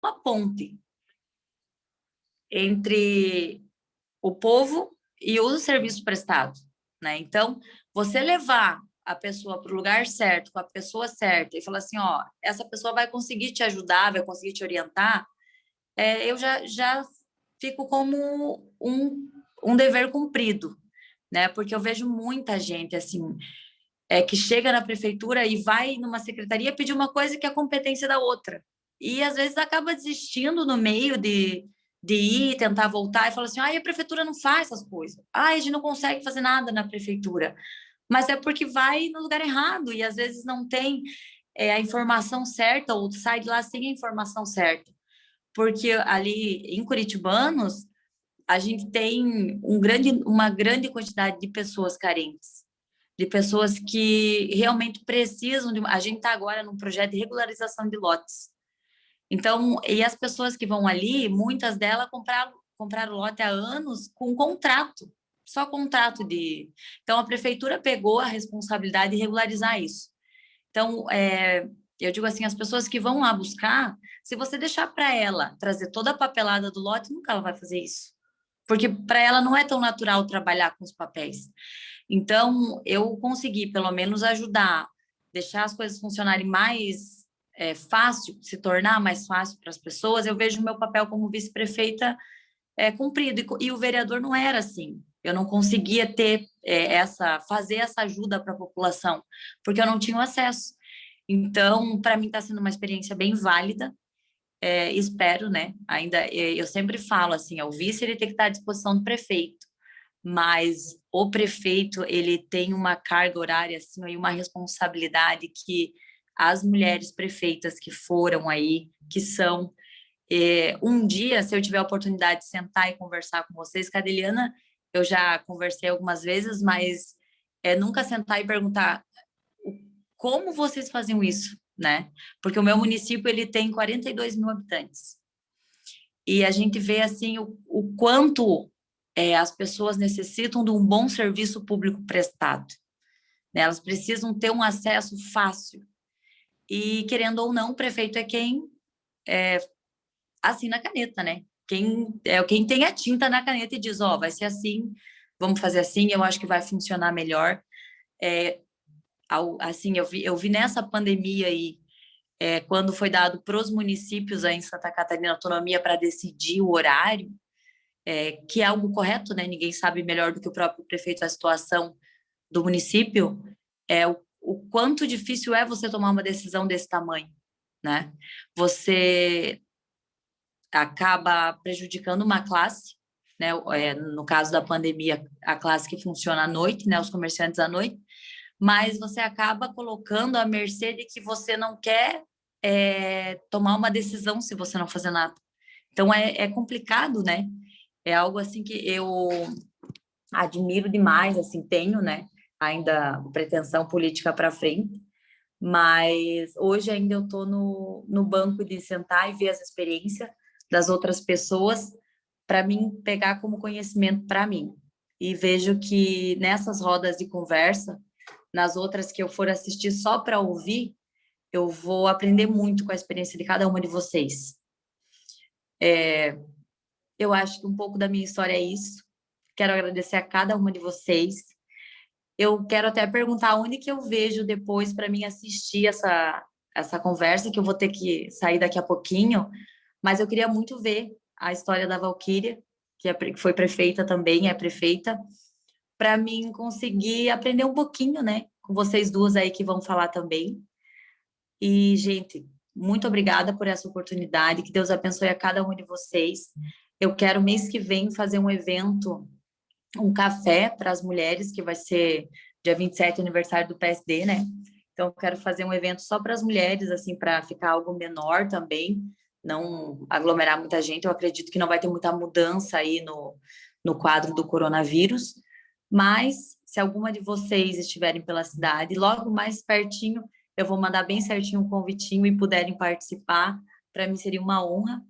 uma ponte entre o povo e o serviço prestado, né? Então, você levar a pessoa para o lugar certo, com a pessoa certa, e falar assim, ó, essa pessoa vai conseguir te ajudar, vai conseguir te orientar, eu já fico como um dever cumprido, né? Porque eu vejo muita gente, assim, que chega na prefeitura e vai numa secretaria pedir uma coisa que é competência da outra. E às vezes acaba desistindo no meio de ir, tentar voltar e fala assim: a prefeitura não faz essas coisas. A gente não consegue fazer nada na prefeitura. Mas é porque vai no lugar errado e às vezes não tem a informação certa ou sai de lá sem a informação certa. Porque ali em Curitibanos, a gente tem uma grande quantidade de pessoas carentes, de pessoas que realmente precisam de. A gente está agora num projeto de regularização de lotes. Então, e as pessoas que vão ali, muitas delas compraram lote há anos com contrato, só contrato de. Então, a prefeitura pegou a responsabilidade de regularizar isso. Então, eu digo assim, as pessoas que vão lá buscar, se você deixar para ela trazer toda a papelada do lote, nunca ela vai fazer isso. Porque para ela não é tão natural trabalhar com os papéis. Então, eu consegui, pelo menos, ajudar, deixar as coisas funcionarem mais fácil, se tornar mais fácil para as pessoas. Eu vejo o meu papel como vice-prefeita cumprido. E o vereador não era assim. Eu não conseguia ter fazer essa ajuda para a população, porque eu não tinha acesso. Então, para mim está sendo uma experiência bem válida. Espero, né? Ainda eu sempre falo assim, o vice ele tem que estar à disposição do prefeito, mas o prefeito ele tem uma carga horária assim, e uma responsabilidade que as mulheres prefeitas que foram aí, que são um dia, se eu tiver a oportunidade de sentar e conversar com vocês, com a Adeliana, eu já conversei algumas vezes, mas nunca sentar e perguntar como vocês faziam isso, né? Porque o meu município ele tem 42 mil habitantes e a gente vê assim o quanto as pessoas necessitam de um bom serviço público prestado, né? Elas precisam ter um acesso fácil e querendo ou não, o prefeito é quem assina a caneta, né? Quem tem a tinta na caneta e diz, vai ser assim, vamos fazer assim, eu acho que vai funcionar melhor. Assim, eu vi nessa pandemia aí, quando foi dado para os municípios aí em Santa Catarina autonomia para decidir o horário, que é algo correto, né? Ninguém sabe melhor do que o próprio prefeito a situação do município, o quanto difícil é você tomar uma decisão desse tamanho, né? Você acaba prejudicando uma classe, né? No caso da pandemia, a classe que funciona à noite, né? Os comerciantes à noite, mas você acaba colocando à mercê de que você não quer tomar uma decisão se você não fazer nada. Então é complicado, né? É algo assim que eu admiro demais, assim, tenho, né? Ainda pretensão política para frente, mas hoje ainda eu estou no banco de sentar e ver as experiências das outras pessoas para mim pegar como conhecimento para mim. E vejo que nessas rodas de conversa, nas outras que eu for assistir só para ouvir, eu vou aprender muito com a experiência de cada uma de vocês. Eu acho que um pouco da minha história é isso. Quero agradecer a cada uma de vocês. Eu quero até perguntar onde que eu vejo depois para mim assistir essa conversa, que eu vou ter que sair daqui a pouquinho, mas eu queria muito ver a história da Valquíria, que foi prefeita também, é prefeita, para mim conseguir aprender um pouquinho, né, com vocês duas aí que vão falar também. E, gente, muito obrigada por essa oportunidade, que Deus abençoe a cada um de vocês. Eu quero mês que vem fazer um evento, um café para as mulheres, que vai ser dia 27, aniversário do PSD, né? Então, eu quero fazer um evento só para as mulheres, assim, para ficar algo menor também, não aglomerar muita gente. Eu acredito que não vai ter muita mudança aí no quadro do coronavírus, mas se alguma de vocês estiverem pela cidade, logo mais pertinho, eu vou mandar bem certinho um convitinho e puderem participar, para mim seria uma honra.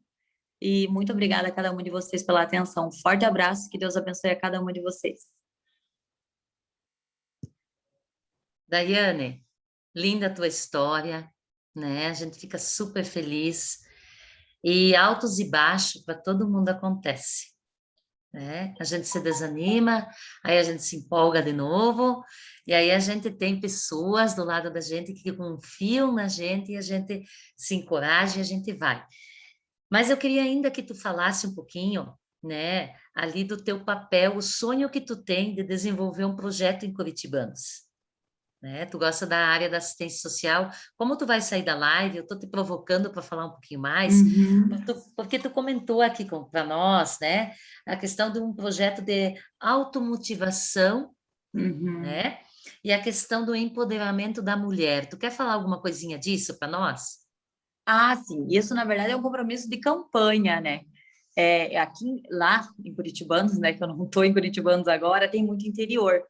E muito obrigada a cada um de vocês pela atenção. Um forte abraço, que Deus abençoe a cada uma de vocês. Daiane, linda a tua história, né? A gente fica super feliz. E altos e baixos para todo mundo acontece, né? A gente se desanima, aí a gente se empolga de novo, e aí a gente tem pessoas do lado da gente que confiam na gente e a gente se encoraja e a gente vai. Mas eu queria ainda que tu falasse um pouquinho, né, ali do teu papel, o sonho que tu tem de desenvolver um projeto em Curitibanos, né? Tu gosta da área da assistência social. Como tu vai sair da live, eu estou te provocando para falar um pouquinho mais, Uhum, porque tu comentou aqui para nós, né, a questão de um projeto de automotivação, uhum. né, e a questão do empoderamento da mulher. Tu quer falar alguma coisinha disso para nós? Ah, sim. Isso, na verdade, é um compromisso de campanha, né? Lá em Curitibanos, né? Que eu não estou em Curitibanos agora, tem muito interior.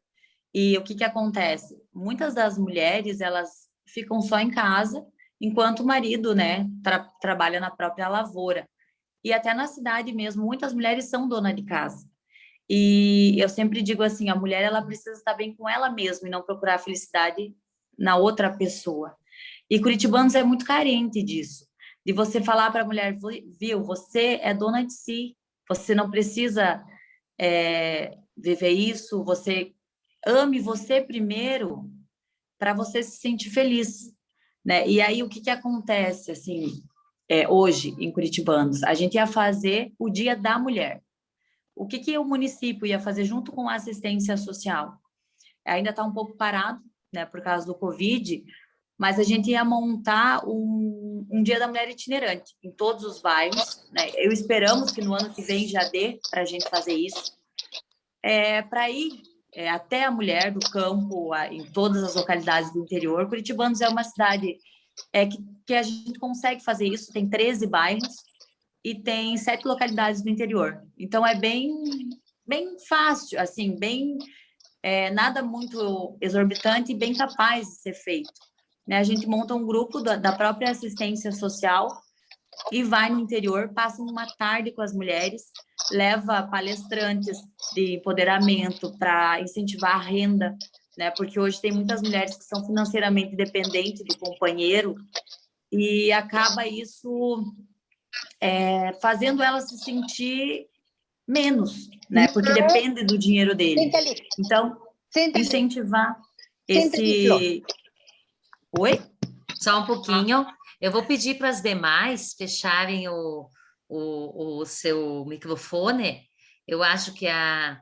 E o que que acontece? Muitas das mulheres, elas ficam só em casa, enquanto o marido, né, trabalha na própria lavoura. E até na cidade mesmo, muitas mulheres são dona de casa. E eu sempre digo assim, a mulher, ela precisa estar bem com ela mesma e não procurar a felicidade na outra pessoa. E Curitibanos é muito carente disso. De você falar para a mulher, viu, você é dona de si, você não precisa viver isso, você ame você primeiro para você se sentir feliz, né? E aí o que que acontece assim, hoje em Curitibanos? A gente ia fazer o Dia da Mulher. O que que o município ia fazer junto com a assistência social? Ainda está um pouco parado, né, por causa do Covid, mas a gente ia montar um Dia da Mulher itinerante em todos os bairros, né? Eu esperamos que no ano que vem já dê para a gente fazer isso, para ir até a mulher do campo, em todas as localidades do interior. Curitibanos é uma cidade que a gente consegue fazer isso, tem 13 bairros e tem 7 localidades do interior. Então é bem fácil, assim, nada muito exorbitante e bem capaz de ser feito. Né? A gente monta um grupo da própria assistência social e vai no interior, passa uma tarde com as mulheres, leva palestrantes de empoderamento para incentivar a renda, né? Porque hoje tem muitas mulheres que são financeiramente dependentes do companheiro e acaba isso fazendo elas se sentir menos, né? Porque depende do dinheiro dele. Senta ali, Então, senta ali, incentivar senta aqui, Flor. esse. Oi? Só um pouquinho. Eu vou pedir para as demais fecharem o seu microfone. Eu acho que a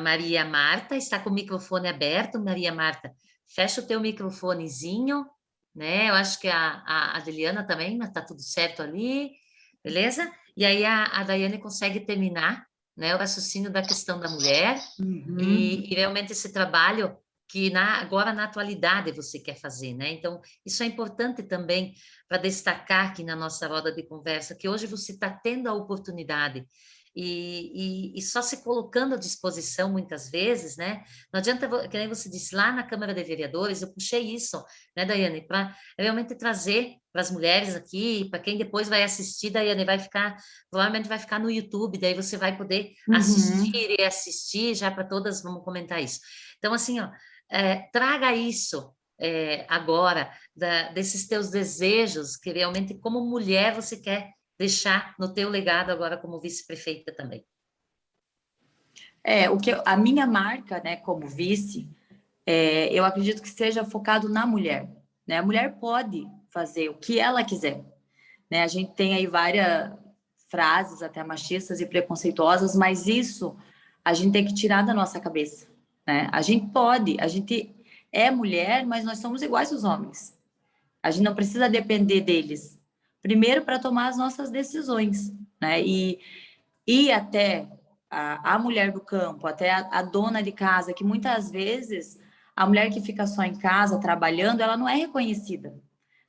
Maria Marta está com o microfone aberto. Maria Marta, fecha o teu microfonezinho, né? Eu acho que a Adeliana também, mas está tudo certo ali, beleza? E aí a Daiane consegue terminar, né, o raciocínio da questão da mulher Uhum. e realmente esse trabalho que agora na atualidade você quer fazer, né? Então, isso é importante também para destacar aqui na nossa roda de conversa, que hoje você está tendo a oportunidade e só se colocando à disposição muitas vezes, né? Não adianta, que nem você disse, lá na Câmara de Vereadores, eu puxei isso, né, Daiane, para realmente trazer para as mulheres aqui, para quem depois vai assistir, Daiane, provavelmente vai ficar no YouTube, daí você vai poder Uhum. assistir e assistir já para todas, vamos comentar isso. Então, assim, ó, traga isso agora, desses teus desejos, que realmente, como mulher, você quer deixar no teu legado agora como vice-prefeita também. A minha marca, né, como vice, eu acredito que seja focado na mulher, né? A mulher pode fazer o que ela quiser, né? A gente tem aí várias frases até machistas e preconceituosas, mas isso a gente tem que tirar da nossa cabeça, né? A gente é mulher, mas nós somos iguais aos homens. A gente não precisa depender deles. Primeiro, para tomar as nossas decisões, né? E ir até a mulher do campo, até a dona de casa, que muitas vezes a mulher que fica só em casa trabalhando, ela não é reconhecida,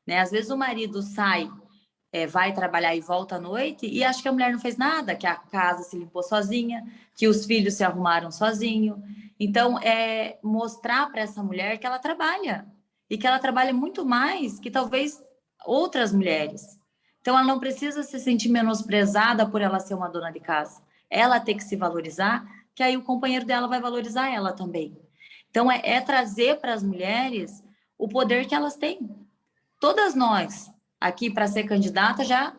né? Às vezes o marido sai, vai trabalhar e volta à noite e acha que a mulher não fez nada, que a casa se limpou sozinha, que os filhos se arrumaram sozinho. Então, é mostrar para essa mulher que ela trabalha e que ela trabalha muito mais que talvez outras mulheres. Então, ela não precisa se sentir menosprezada por ela ser uma dona de casa. Ela tem que se valorizar, que aí o companheiro dela vai valorizar ela também. Então, é trazer para as mulheres o poder que elas têm. Todas nós, aqui para ser candidata, já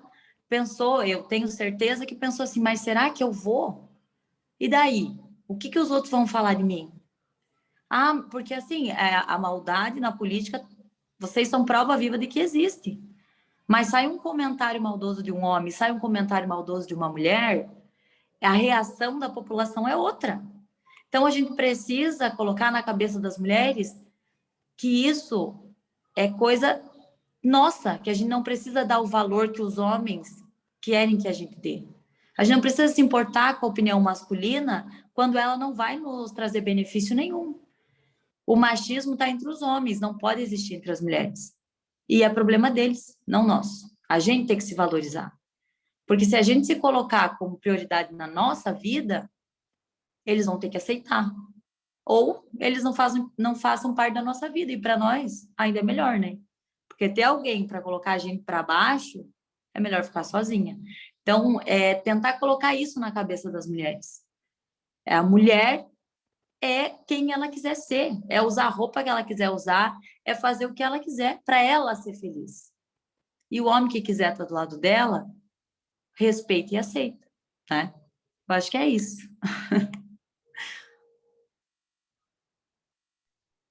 pensou, eu tenho certeza que pensou assim, mas será que eu vou? E daí? O que que os outros vão falar de mim? Ah, porque assim, a maldade na política, vocês são prova viva de que existe. Mas sai um comentário maldoso de um homem, sai um comentário maldoso de uma mulher, a reação da população é outra. Então a gente precisa colocar na cabeça das mulheres que isso é coisa nossa, que a gente não precisa dar o valor que os homens querem que a gente dê. A gente não precisa se importar com a opinião masculina quando ela não vai nos trazer benefício nenhum. O machismo está entre os homens, não pode existir entre as mulheres. E é problema deles, não nosso. A gente tem que se valorizar. Porque se a gente se colocar como prioridade na nossa vida, eles vão ter que aceitar. Ou eles não façam parte da nossa vida. E para nós, ainda é melhor, né? Porque ter alguém para colocar a gente para baixo, é melhor ficar sozinha. Então, tentar colocar isso na cabeça das mulheres. A mulher é quem ela quiser ser, é usar a roupa que ela quiser usar, é fazer o que ela quiser para ela ser feliz. E o homem que quiser estar do lado dela, respeita e aceita, né? Eu acho que é isso.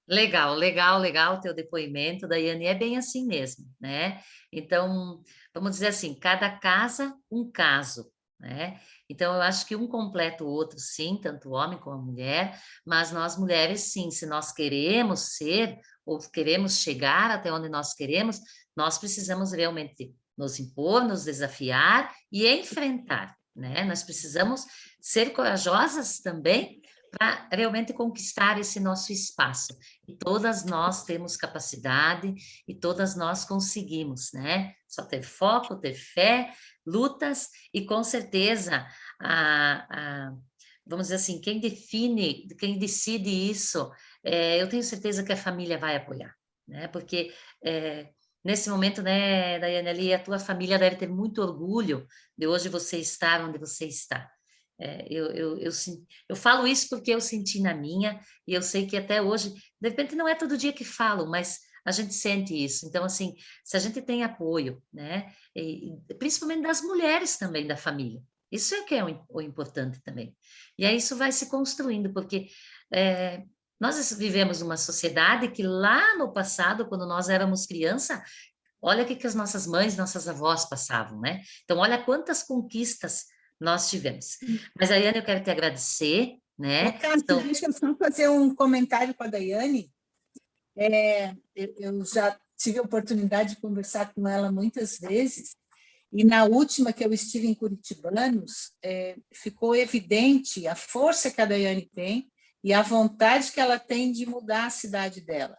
Legal, legal, legal o teu depoimento, Daiane, é bem assim mesmo, né? Então, vamos dizer assim, cada casa, um caso, né? Então, eu acho que um completa o outro, sim, tanto o homem como a mulher, mas nós mulheres, sim, se nós queremos ser ou queremos chegar até onde nós queremos, nós precisamos realmente nos impor, nos desafiar e enfrentar, né? Nós precisamos ser corajosas também para realmente conquistar esse nosso espaço. E todas nós temos capacidade e todas nós conseguimos, né? Só ter foco, ter fé, lutas e com certeza vamos dizer assim, quem define, quem decide isso, eu tenho certeza que a família vai apoiar, né? Porque nesse momento, né, Daiane, ali, a tua família deve ter muito orgulho de hoje você estar onde você está. Eu falo isso porque eu senti na minha, e eu sei que até hoje, de repente não é todo dia que falo, mas a gente sente isso. Então, assim, se a gente tem apoio, né, e principalmente das mulheres também da família, isso é que é o importante também. E aí isso vai se construindo, porque nós vivemos uma sociedade que lá no passado, quando nós éramos criança, olha o que as nossas mães, nossas avós passavam, né? Então, olha quantas conquistas nós tivemos. Mas, Daiane, eu quero te agradecer, Ô, né? Cássio, deixa eu só fazer um comentário com a Daiane. Eu já tive a oportunidade de conversar com ela muitas vezes, e na última que eu estive em Curitibanos, ficou evidente a força que a Daiane tem e a vontade que ela tem de mudar a cidade dela.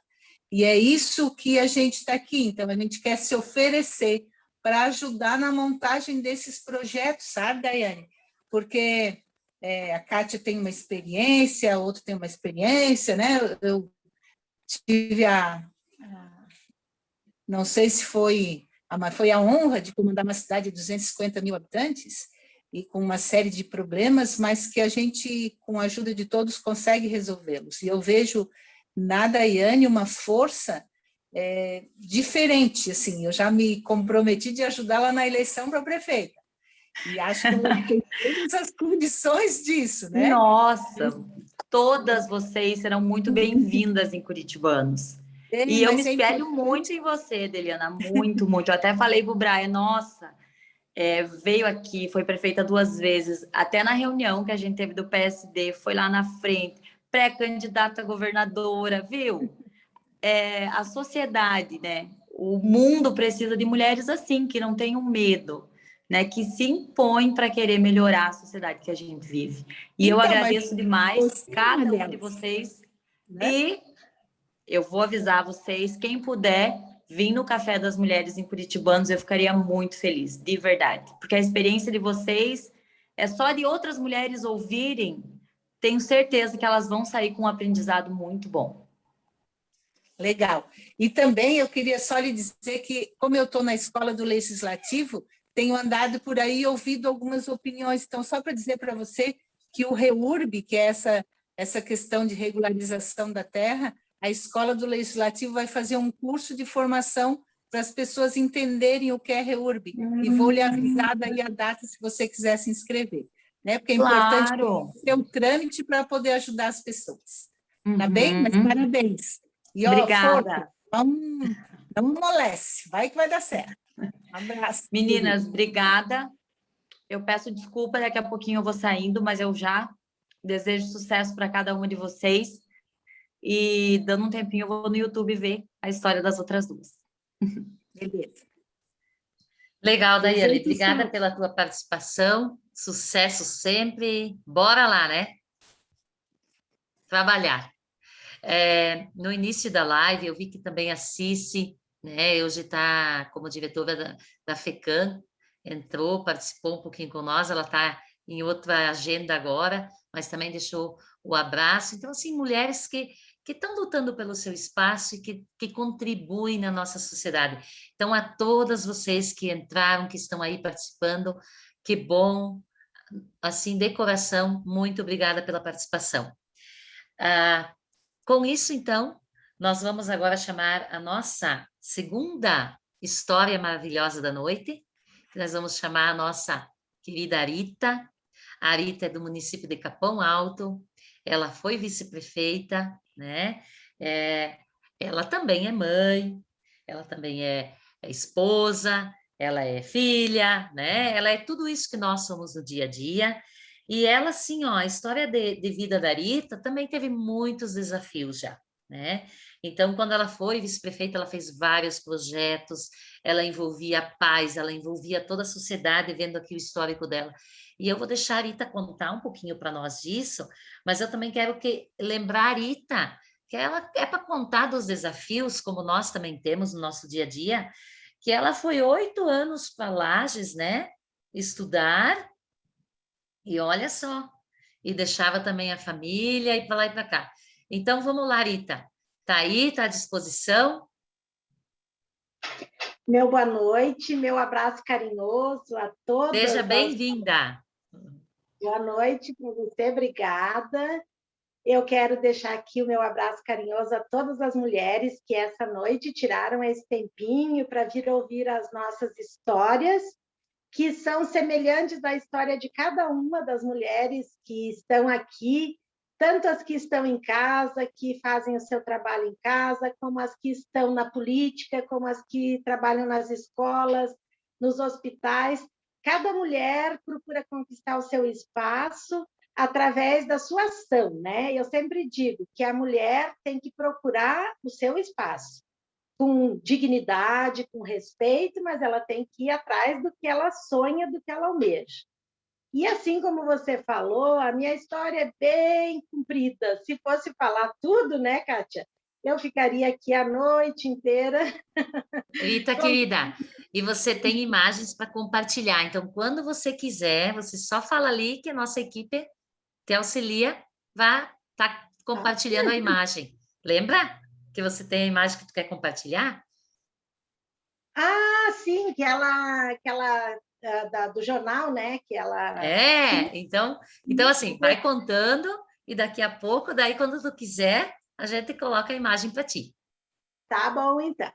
E é isso que a gente está aqui. Então, a gente quer se oferecer para ajudar na montagem desses projetos, sabe, Daiane? Porque a Kátia tem uma experiência, a outra tem uma experiência, né? Eu tive não sei se foi a honra de comandar uma cidade de 250 mil habitantes e com uma série de problemas, mas que a gente, com a ajuda de todos, consegue resolvê-los. E eu vejo na Daiane uma força diferente, assim, eu já me comprometi de ajudá-la na eleição para prefeita, e acho que ela tem todas as condições disso, né? Nossa, todas vocês serão muito bem-vindas em Curitibanos. E eu me Mas é espelho importante. muito em você, Deliana, muito, muito. Eu até falei pro Brian, nossa, veio aqui, foi prefeita 2 vezes, até na reunião que a gente teve do PSD, foi lá na frente, pré-candidata a governadora, viu? A sociedade, né? O mundo precisa de mulheres assim, que não tenham medo, né? Que se impõem para querer melhorar a sociedade que a gente vive. E eu Então, mas agradeço demais você é uma cada um de delas, vocês. né? E eu vou avisar vocês, quem puder vir no Café das Mulheres em Curitibanos, eu ficaria muito feliz, de verdade. Porque a experiência de vocês é só de outras mulheres ouvirem, tenho certeza que elas vão sair com um aprendizado muito bom. Legal. E também eu queria só lhe dizer que, como eu estou na escola do Legislativo, tenho andado por aí e ouvido algumas opiniões. Então, só para dizer para você que o REURB, que é essa questão de regularização da terra, a escola do Legislativo vai fazer um curso de formação para as pessoas entenderem o que é REURB. E vou lhe avisar daí a data se você quiser se inscrever. Né? Porque é importante Claro. ter um trâmite para poder ajudar as pessoas. Tá bem? Mas Uhum. parabéns. E, ó, Obrigada. força, não amolece, vai que vai dar certo. Um abraço. Meninas, querida. obrigada. Eu peço desculpa, daqui a pouquinho eu vou saindo, mas eu já desejo sucesso para cada uma de vocês. E dando um tempinho, eu vou no YouTube ver a história das outras duas. Beleza. Legal, Daiane. Desejo Obrigada sucesso. pela tua participação. Sucesso sempre. Bora lá, né? Trabalhar. No início da live, eu vi que também a Cici, né, hoje está como diretora da FECAM, entrou, participou um pouquinho com nós, ela está em outra agenda agora, mas também deixou o abraço. Então, assim, mulheres que estão lutando pelo seu espaço e que contribuem na nossa sociedade. Então, a todas vocês que entraram, que estão aí participando, que bom, assim, de coração, muito obrigada pela participação. Com isso, então, nós vamos agora chamar a nossa segunda história maravilhosa da noite, que nós vamos chamar a nossa querida Arita. A Arita é do município de Capão Alto, ela foi vice-prefeita, né? Ela também é mãe, ela também é esposa, ela é filha, né? Ela é tudo isso que nós somos no dia a dia. E ela, assim, ó, a história de vida da Rita também teve muitos desafios já, né? Então, quando ela foi vice-prefeita, ela fez vários projetos, ela envolvia a paz, ela envolvia toda a sociedade, vendo aqui o histórico dela. E eu vou deixar a Rita contar um pouquinho para nós disso, mas eu também quero lembrar a Rita, que ela é para contar dos desafios, como nós também temos no nosso dia a dia, que ela foi 8 anos para Lages, né? Estudar. E olha só, e deixava também a família e para lá e para cá. Então vamos lá, Rita. Tá aí, tá à disposição? Meu boa noite, meu abraço carinhoso a todas. Seja bem-vinda. Boa noite para você, obrigada. Eu quero deixar aqui o meu abraço carinhoso a todas as mulheres que essa noite tiraram esse tempinho para vir ouvir as nossas histórias, que são semelhantes à história de cada uma das mulheres que estão aqui, tanto as que estão em casa, que fazem o seu trabalho em casa, como as que estão na política, como as que trabalham nas escolas, nos hospitais. Cada mulher procura conquistar o seu espaço através da sua ação, né? Eu sempre digo que a mulher tem que procurar o seu espaço, com dignidade, com respeito, mas ela tem que ir atrás do que ela sonha, do que ela almeja. E assim como você falou, a minha história é bem comprida. Se fosse falar tudo, né, Kátia? Eu ficaria aqui a noite inteira. Rita, querida, e você tem imagens para compartilhar. Então, quando você quiser, você só fala ali que a nossa equipe te auxilia, vai estar compartilhando a imagem. Lembra que você tem a imagem que tu quer compartilhar? Ah, sim, aquela do jornal, né? Que ela. Então assim, vai contando e daqui a pouco, daí quando tu quiser, a gente coloca a imagem para ti. Tá bom, então.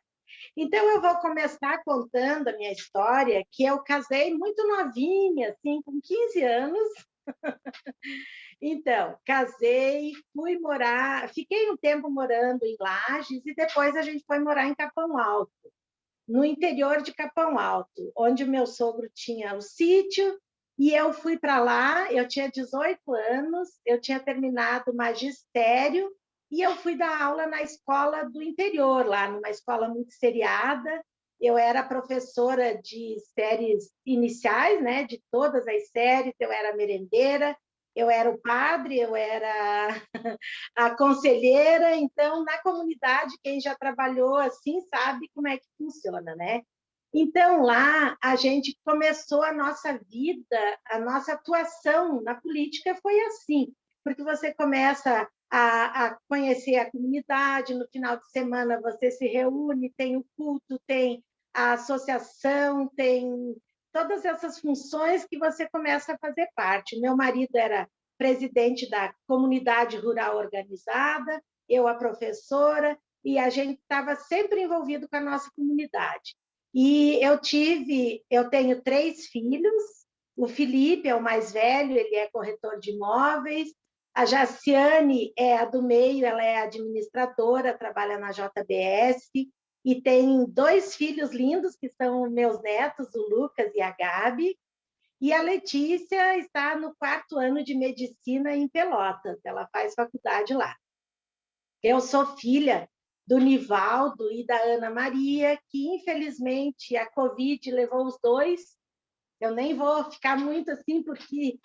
Então, eu vou começar contando a minha história, que eu casei muito novinha, assim, com 15 anos. Então, casei, fui morar, fiquei um tempo morando em Lages e depois a gente foi morar em Capão Alto, no interior de Capão Alto, onde o meu sogro tinha o sítio, e eu fui para lá, eu tinha 18 anos, eu tinha terminado o magistério, e eu fui dar aula na escola do interior, lá numa escola muito seriada. Eu era professora de séries iniciais, né, de todas as séries, eu era merendeira, eu era o padre, eu era a conselheira. Então, na comunidade, quem já trabalhou assim sabe como é que funciona, né? Então, lá, a gente começou a nossa vida, a nossa atuação na política foi assim, porque você começa a conhecer a comunidade, no final de semana você se reúne, tem o culto, tem a associação, tem todas essas funções que você começa a fazer parte. Meu marido era presidente da comunidade rural organizada, eu a professora, e a gente estava sempre envolvido com a nossa comunidade. E eu tenho 3 filhos, o Felipe é o mais velho, ele é corretor de imóveis, a Jaciane é a do meio, ela é administradora, trabalha na JBS, e tem 2 filhos lindos, que são meus netos, o Lucas e a Gabi, e a Letícia está no 4º ano de medicina em Pelotas, ela faz faculdade lá. Eu sou filha do Nivaldo e da Ana Maria, que infelizmente a Covid levou os 2. Eu nem vou ficar muito assim, porque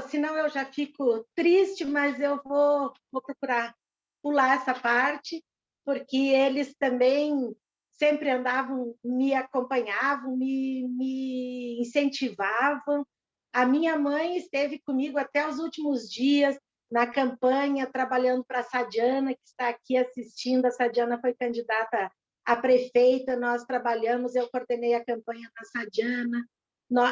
senão eu já fico triste, mas eu vou procurar pular essa parte, porque eles também sempre andavam, me acompanhavam, me incentivavam. A minha mãe esteve comigo até os últimos dias na campanha, trabalhando para a Sadiana, que está aqui assistindo. A Sadiana foi candidata a prefeita, nós trabalhamos, eu coordenei a campanha da Sadiana.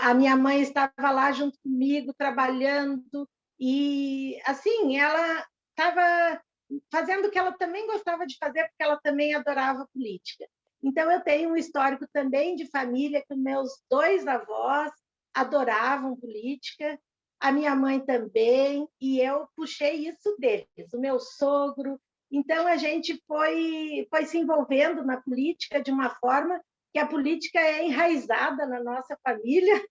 A minha mãe estava lá junto comigo, trabalhando, e, assim, ela estava fazendo o que ela também gostava de fazer, porque ela também adorava política. Então, eu tenho um histórico também de família, que meus 2 avós adoravam política, a minha mãe também, e eu puxei isso deles, o meu sogro. Então, a gente foi se envolvendo na política de uma forma que a política é enraizada na nossa família,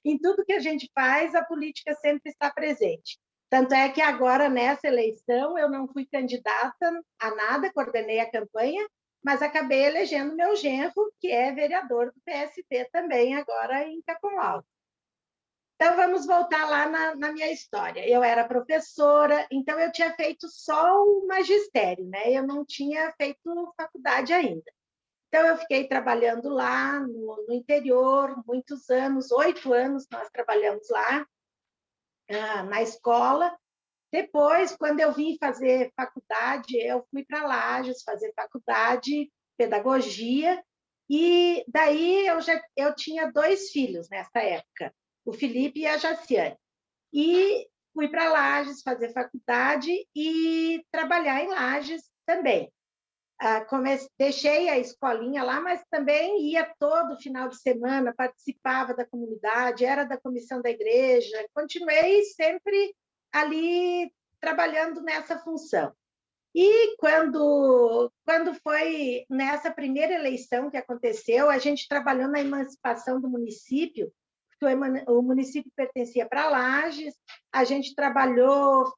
em tudo que a gente faz, a política sempre está presente. Tanto é que agora, nessa eleição, eu não fui candidata a nada, coordenei a campanha, mas acabei elegendo meu genro, que é vereador do PSB também, agora em Capão Alto. Então, vamos voltar lá na minha história. Eu era professora, então eu tinha feito só o magistério, né? Eu não tinha feito faculdade ainda. Então, eu fiquei trabalhando lá no interior, muitos anos, 8 anos nós trabalhamos lá, na escola. Depois, quando eu vim fazer faculdade, eu fui para Lages fazer faculdade, pedagogia, e daí eu tinha 2 filhos nessa época, o Felipe e a Jaciane. E fui para Lages fazer faculdade e trabalhar em Lages também. Deixei a escolinha lá, mas também ia todo final de semana, participava da comunidade, era da comissão da igreja, continuei sempre ali trabalhando nessa função. E quando foi nessa primeira eleição que aconteceu, a gente trabalhou na emancipação do município, porque o município pertencia para Lages, a gente trabalhou,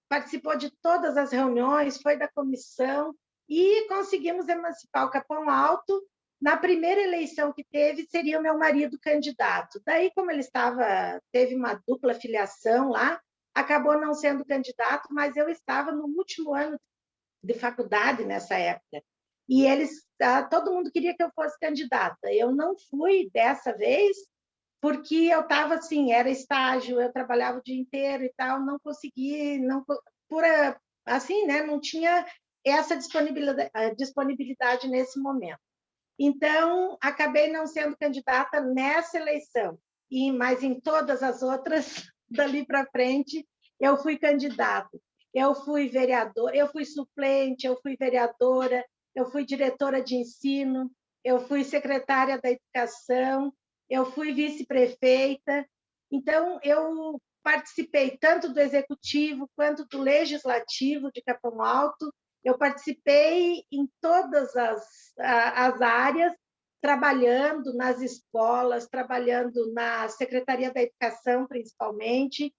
participou de todas as reuniões, foi da comissão e conseguimos emancipar o Capão Alto. Na primeira eleição que teve, seria o meu marido candidato. Daí, como ele teve uma dupla filiação lá, acabou não sendo candidato, mas eu estava no último ano de faculdade nessa época. E todo mundo queria que eu fosse candidata. Eu não fui dessa vez, porque eu estava assim, era estágio, eu trabalhava o dia inteiro e tal, não consegui, assim, né, não tinha essa disponibilidade nesse momento. Então, acabei não sendo candidata nessa eleição, mas em todas as outras, dali para frente, eu fui candidata. Eu fui vereadora, eu fui suplente, eu fui vereadora, eu fui diretora de ensino, eu fui secretária da educação, eu fui vice-prefeita. Então, eu participei tanto do executivo quanto do legislativo de Capão Alto. Eu participei em todas as áreas, trabalhando nas escolas, trabalhando na Secretaria da Educação, principalmente,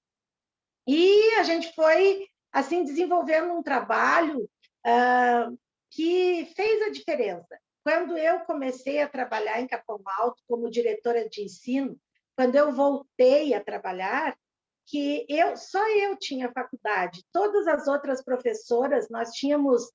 e a gente foi assim desenvolvendo um trabalho que fez a diferença. Quando eu comecei a trabalhar em Capão Alto como diretora de ensino, quando eu voltei a trabalhar, que só eu tinha faculdade, todas as outras professoras, nós tínhamos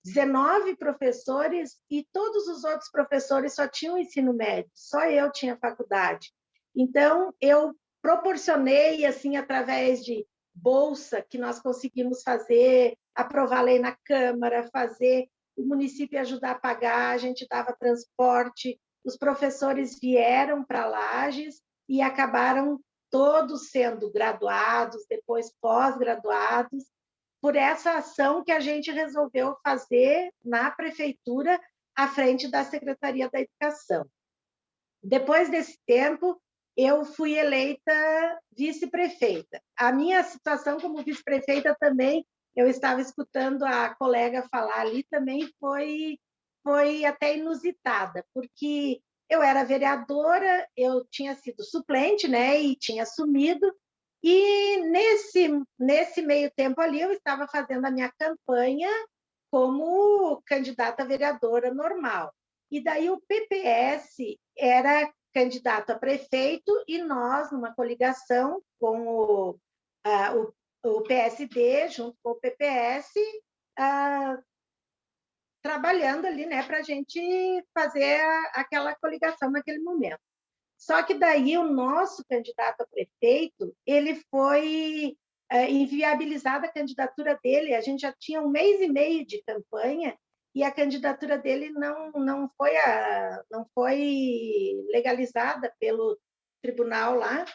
19 professores e todos os outros professores só tinham ensino médio, só eu tinha faculdade. Então, eu proporcionei, assim, através de bolsa que nós conseguimos fazer, aprovar lei na Câmara, fazer o município ajudar a pagar, a gente dava transporte, os professores vieram para Lages e acabaram todos sendo graduados, depois pós-graduados, por essa ação que a gente resolveu fazer na prefeitura, à frente da Secretaria da Educação. Depois desse tempo, eu fui eleita vice-prefeita. A minha situação como vice-prefeita também, eu estava escutando a colega falar ali, também foi até inusitada, porque eu era vereadora, eu tinha sido suplente, né, e tinha assumido, e nesse meio tempo ali eu estava fazendo a minha campanha como candidata a vereadora normal. E daí o PPS era candidato a prefeito e nós, numa coligação com o PSD, junto com o PPS, trabalhando ali, né, para a gente fazer aquela coligação naquele momento. Só que daí o nosso candidato a prefeito, ele foi inviabilizada a candidatura dele, a gente já tinha 1 mês e meio de campanha e a candidatura dele não foi legalizada pelo tribunal lá,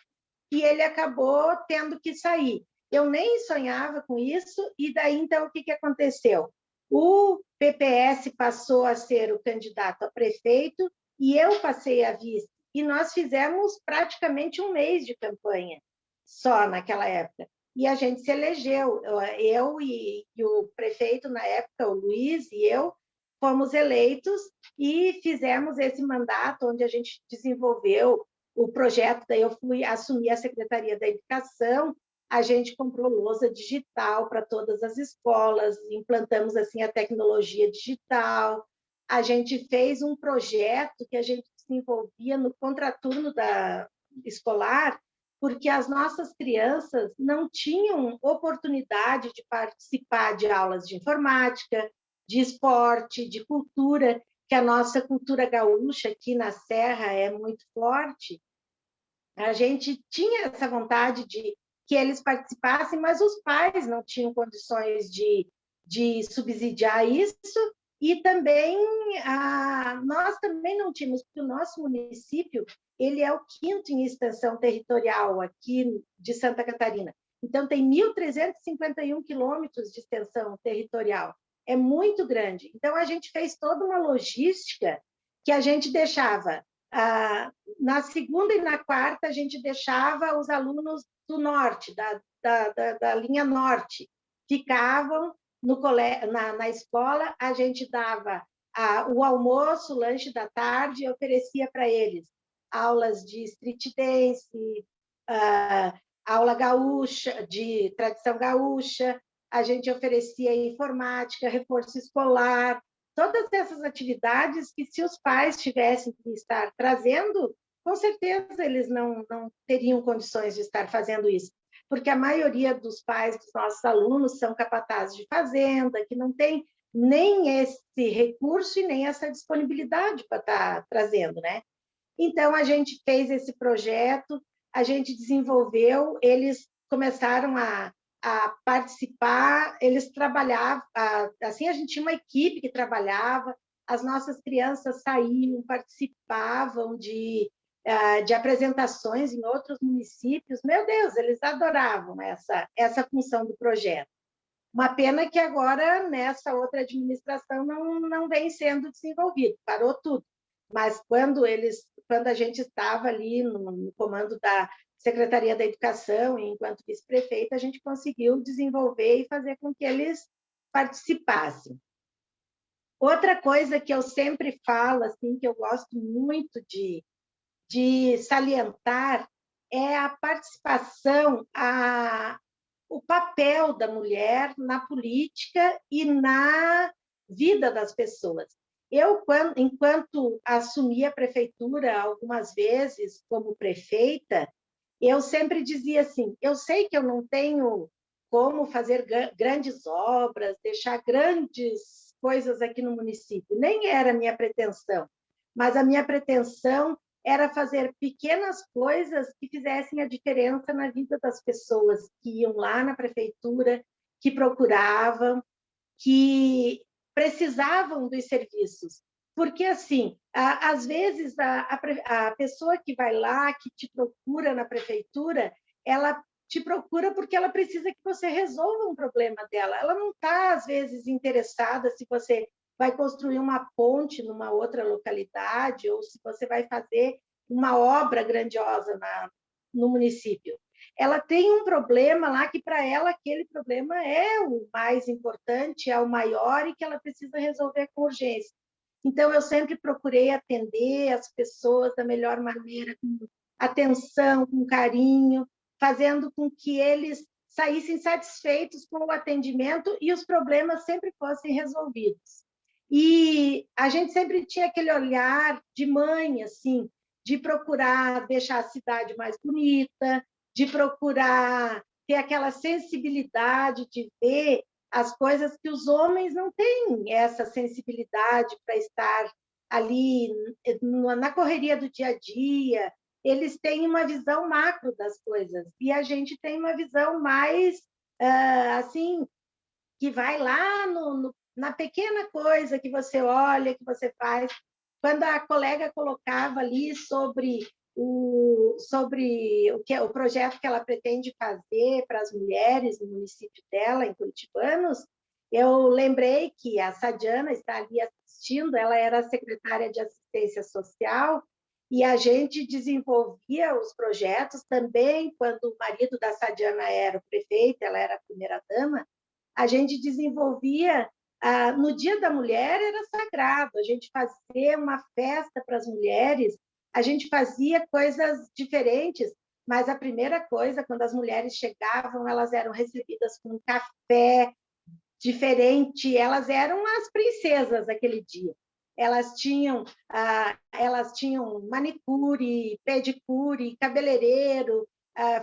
e ele acabou tendo que sair. Eu nem sonhava com isso, e daí, então, o que aconteceu? O PPS passou a ser o candidato a prefeito e eu passei a vice. E nós fizemos praticamente 1 mês de campanha só naquela época. E a gente se elegeu. Eu e o prefeito, na época, o Luiz, e eu, fomos eleitos e fizemos esse mandato onde a gente desenvolveu o projeto. Daí eu fui assumir a Secretaria da Educação, a gente comprou lousa digital para todas as escolas, implantamos assim a tecnologia digital, a gente fez um projeto que a gente desenvolvia no contraturno escolar, porque as nossas crianças não tinham oportunidade de participar de aulas de informática, de esporte, de cultura, que a nossa cultura gaúcha aqui na Serra é muito forte. A gente tinha essa vontade de que eles participassem, mas os pais não tinham condições de subsidiar isso, e também nós também não tínhamos, porque o nosso município ele é o 5º em extensão territorial aqui de Santa Catarina. Então, tem 1.351 quilômetros de extensão territorial. É muito grande. Então, a gente fez toda uma logística que a gente deixava. Na segunda e na quarta, a gente deixava os alunos do norte, da linha norte, ficavam na escola, a gente dava o almoço, o lanche da tarde, e oferecia para eles aulas de street dance, aula gaúcha, de tradição gaúcha, a gente oferecia informática, reforço escolar, todas essas atividades que, se os pais tivessem que estar trazendo, com certeza eles não teriam condições de estar fazendo isso, porque a maioria dos pais dos nossos alunos são capatazes de fazenda, que não tem nem esse recurso e nem essa disponibilidade para estar trazendo, né? Então, a gente fez esse projeto, a gente desenvolveu, eles começaram a participar, eles trabalhavam, assim, a gente tinha uma equipe que trabalhava, as nossas crianças saíam, participavam de apresentações em outros municípios. Meu Deus, eles adoravam essa função do projeto. Uma pena que agora, nessa outra administração, não vem sendo desenvolvido, parou tudo. Mas quando a gente estava ali no comando da Secretaria da Educação, enquanto vice-prefeita, a gente conseguiu desenvolver e fazer com que eles participassem. Outra coisa que eu sempre falo, assim, que eu gosto muito de salientar, é a participação, o papel da mulher na política e na vida das pessoas. Eu, enquanto assumi a prefeitura algumas vezes como prefeita, eu sempre dizia assim, eu sei que eu não tenho como fazer grandes obras, deixar grandes coisas aqui no município, nem era a minha pretensão, mas a minha pretensão era fazer pequenas coisas que fizessem a diferença na vida das pessoas que iam lá na prefeitura, que procuravam, que precisavam dos serviços. Porque, assim, às vezes, a pessoa que vai lá, que te procura na prefeitura, ela te procura porque ela precisa que você resolva um problema dela. Ela não está, às vezes, interessada se você vai construir uma ponte numa outra localidade ou se você vai fazer uma obra grandiosa no município. Ela tem um problema lá que, para ela, aquele problema é o mais importante, é o maior e que ela precisa resolver com urgência. Então, eu sempre procurei atender as pessoas da melhor maneira, com atenção, com carinho, fazendo com que eles saíssem satisfeitos com o atendimento e os problemas sempre fossem resolvidos. E a gente sempre tinha aquele olhar de mãe, assim, de procurar deixar a cidade mais bonita, de procurar ter aquela sensibilidade de ver as coisas que os homens não têm essa sensibilidade para estar ali na correria do dia a dia. Eles têm uma visão macro das coisas e a gente tem uma visão mais assim, que vai lá na pequena coisa que você olha, que você faz. Quando a colega colocava ali sobre o projeto que ela pretende fazer para as mulheres no município dela, em Curitibanos, eu lembrei que a Sadiana está ali assistindo, ela era secretária de assistência social, e a gente desenvolvia os projetos também, quando o marido da Sadiana era o prefeito, ela era a primeira-dama, a gente desenvolvia, no Dia da Mulher era sagrado, a gente fazia uma festa para as mulheres, a gente fazia coisas diferentes, mas a primeira coisa, quando as mulheres chegavam, elas eram recebidas com um café diferente, elas eram as princesas aquele dia. Elas tinham manicure, pedicure, cabeleireiro,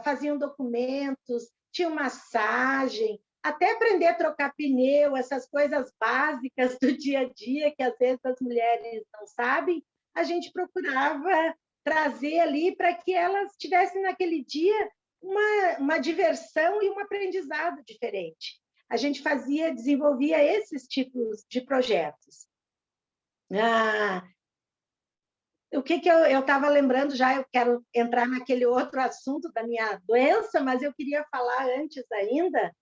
faziam documentos, tinham massagem, até aprender a trocar pneu, essas coisas básicas do dia a dia, que às vezes as mulheres não sabem, a gente procurava trazer ali para que elas tivessem naquele dia uma diversão e um aprendizado diferente. A gente desenvolvia esses tipos de projetos. O que eu estava lembrando já, eu quero entrar naquele outro assunto da minha doença, mas eu queria falar antes ainda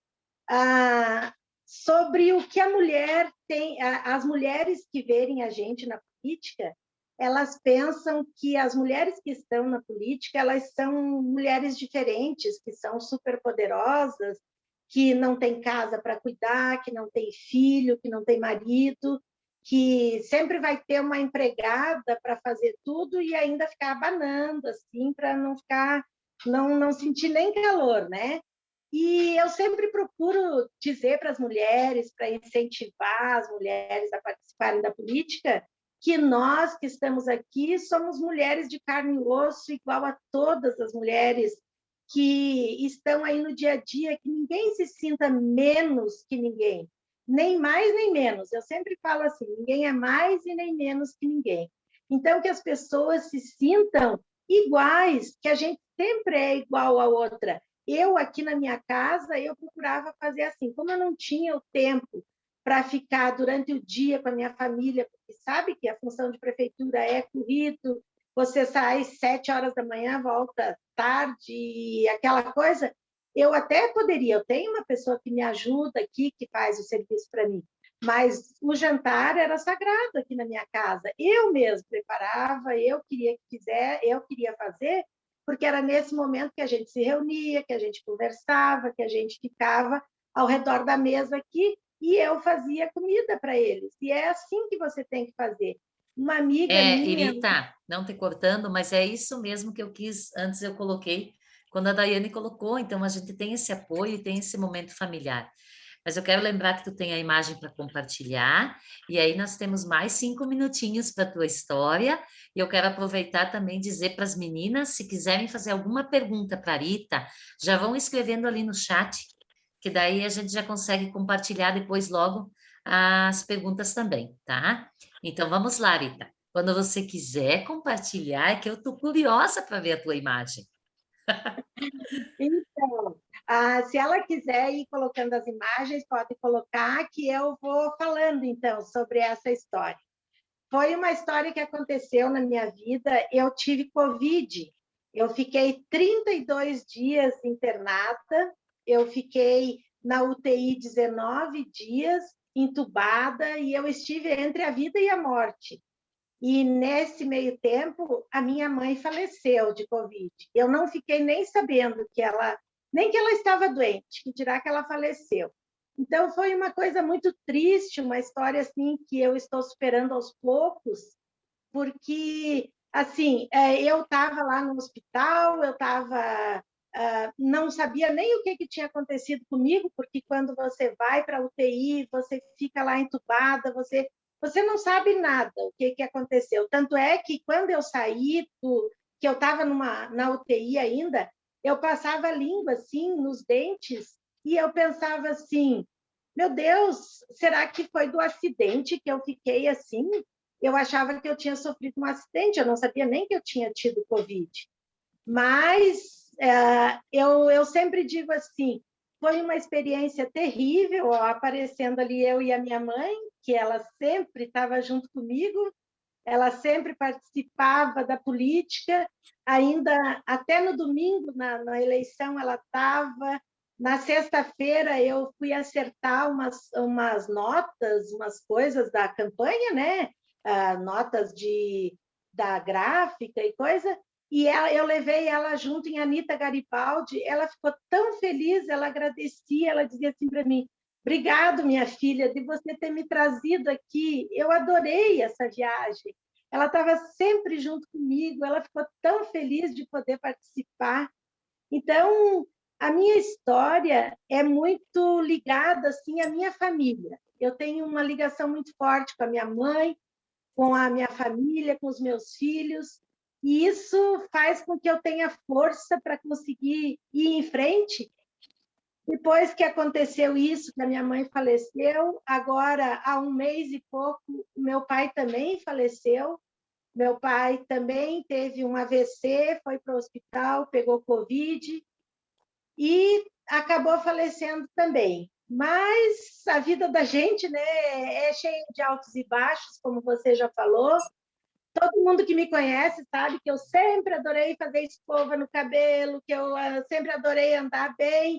sobre o que a mulher tem, as mulheres que verem a gente na política, elas pensam que as mulheres que estão na política, elas são mulheres diferentes, que são superpoderosas, que não têm casa para cuidar, que não têm filho, que não têm marido, que sempre vai ter uma empregada para fazer tudo e ainda ficar abanando, assim, para não sentir nem calor, né? E eu sempre procuro dizer para as mulheres, para incentivar as mulheres a participarem da política, que nós que estamos aqui somos mulheres de carne e osso, igual a todas as mulheres que estão aí no dia a dia, que ninguém se sinta menos que ninguém, nem mais nem menos. Eu sempre falo assim, ninguém é mais e nem menos que ninguém. Então, que as pessoas se sintam iguais, que a gente sempre é igual a outra. Eu, aqui na minha casa, eu procurava fazer assim, como eu não tinha o tempo para ficar durante o dia com a minha família, porque sabe que a função de prefeitura é corrido, você sai às 7 horas da manhã, volta tarde, aquela coisa, eu até poderia, eu tenho uma pessoa que me ajuda aqui, que faz o serviço para mim, mas o jantar era sagrado aqui na minha casa. Eu mesmo preparava, eu queria fazer, porque era nesse momento que a gente se reunia, que a gente conversava, que a gente ficava ao redor da mesa aqui, e eu fazia comida para eles. E é assim que você tem que fazer. Uma amiga minha... Irita, não te cortando, mas é isso mesmo que eu quis, antes eu coloquei, quando a Daiane colocou, então a gente tem esse apoio e tem esse momento familiar. Mas eu quero lembrar que tu tem a imagem para compartilhar, e aí nós temos mais 5 minutinhos para a tua história, e eu quero aproveitar também e dizer para as meninas, se quiserem fazer alguma pergunta para a Rita, já vão escrevendo ali no chat, que daí a gente já consegue compartilhar depois logo as perguntas também, tá? Então vamos lá, Rita. Quando você quiser compartilhar, é que eu estou curiosa para ver a tua imagem. Então, se ela quiser ir colocando as imagens, pode colocar que eu vou falando, então, sobre essa história. Foi uma história que aconteceu na minha vida. Eu tive Covid Eu fiquei 32 dias internada, eu fiquei na UTI 19 dias, entubada, e eu estive entre a vida e a morte. E nesse meio tempo, a minha mãe faleceu de Covid. Eu não fiquei nem sabendo nem que ela estava doente, que dirá que ela faleceu. Então foi uma coisa muito triste, uma história assim que eu estou superando aos poucos, porque assim, eu estava lá no hospital, não sabia nem o que tinha acontecido comigo, porque quando você vai para a UTI, você fica lá entubada, você não sabe nada o que aconteceu. Tanto é que quando eu saí, que eu estava na UTI ainda, eu passava a língua assim nos dentes e eu pensava assim, meu Deus, será que foi do acidente que eu fiquei assim? Eu achava que eu tinha sofrido um acidente, eu não sabia nem que eu tinha tido Covid. Mas eu sempre digo assim, foi uma experiência terrível, ó, aparecendo ali eu e a minha mãe, que ela sempre estava junto comigo, ela sempre participava da política, ainda até no domingo, na eleição, ela estava. Na sexta-feira, eu fui acertar umas notas, umas coisas da campanha, né? Notas da gráfica e coisa, e eu levei ela junto em Anita Garibaldi, ela ficou tão feliz, ela agradecia, ela dizia assim para mim, obrigado, minha filha, de você ter me trazido aqui, eu adorei essa viagem. Ela estava sempre junto comigo, ela ficou tão feliz de poder participar. Então, a minha história é muito ligada assim à minha família. Eu tenho uma ligação muito forte com a minha mãe, com a minha família, com os meus filhos, e isso faz com que eu tenha força para conseguir ir em frente. Depois que aconteceu isso, que a minha mãe faleceu, agora, há um mês e pouco, meu pai também faleceu. Meu pai também teve um AVC, foi para o hospital, pegou Covid e acabou falecendo também. Mas a vida da gente, né, é cheia de altos e baixos, como você já falou. Todo mundo que me conhece sabe que eu sempre adorei fazer escova no cabelo, que eu sempre adorei andar bem,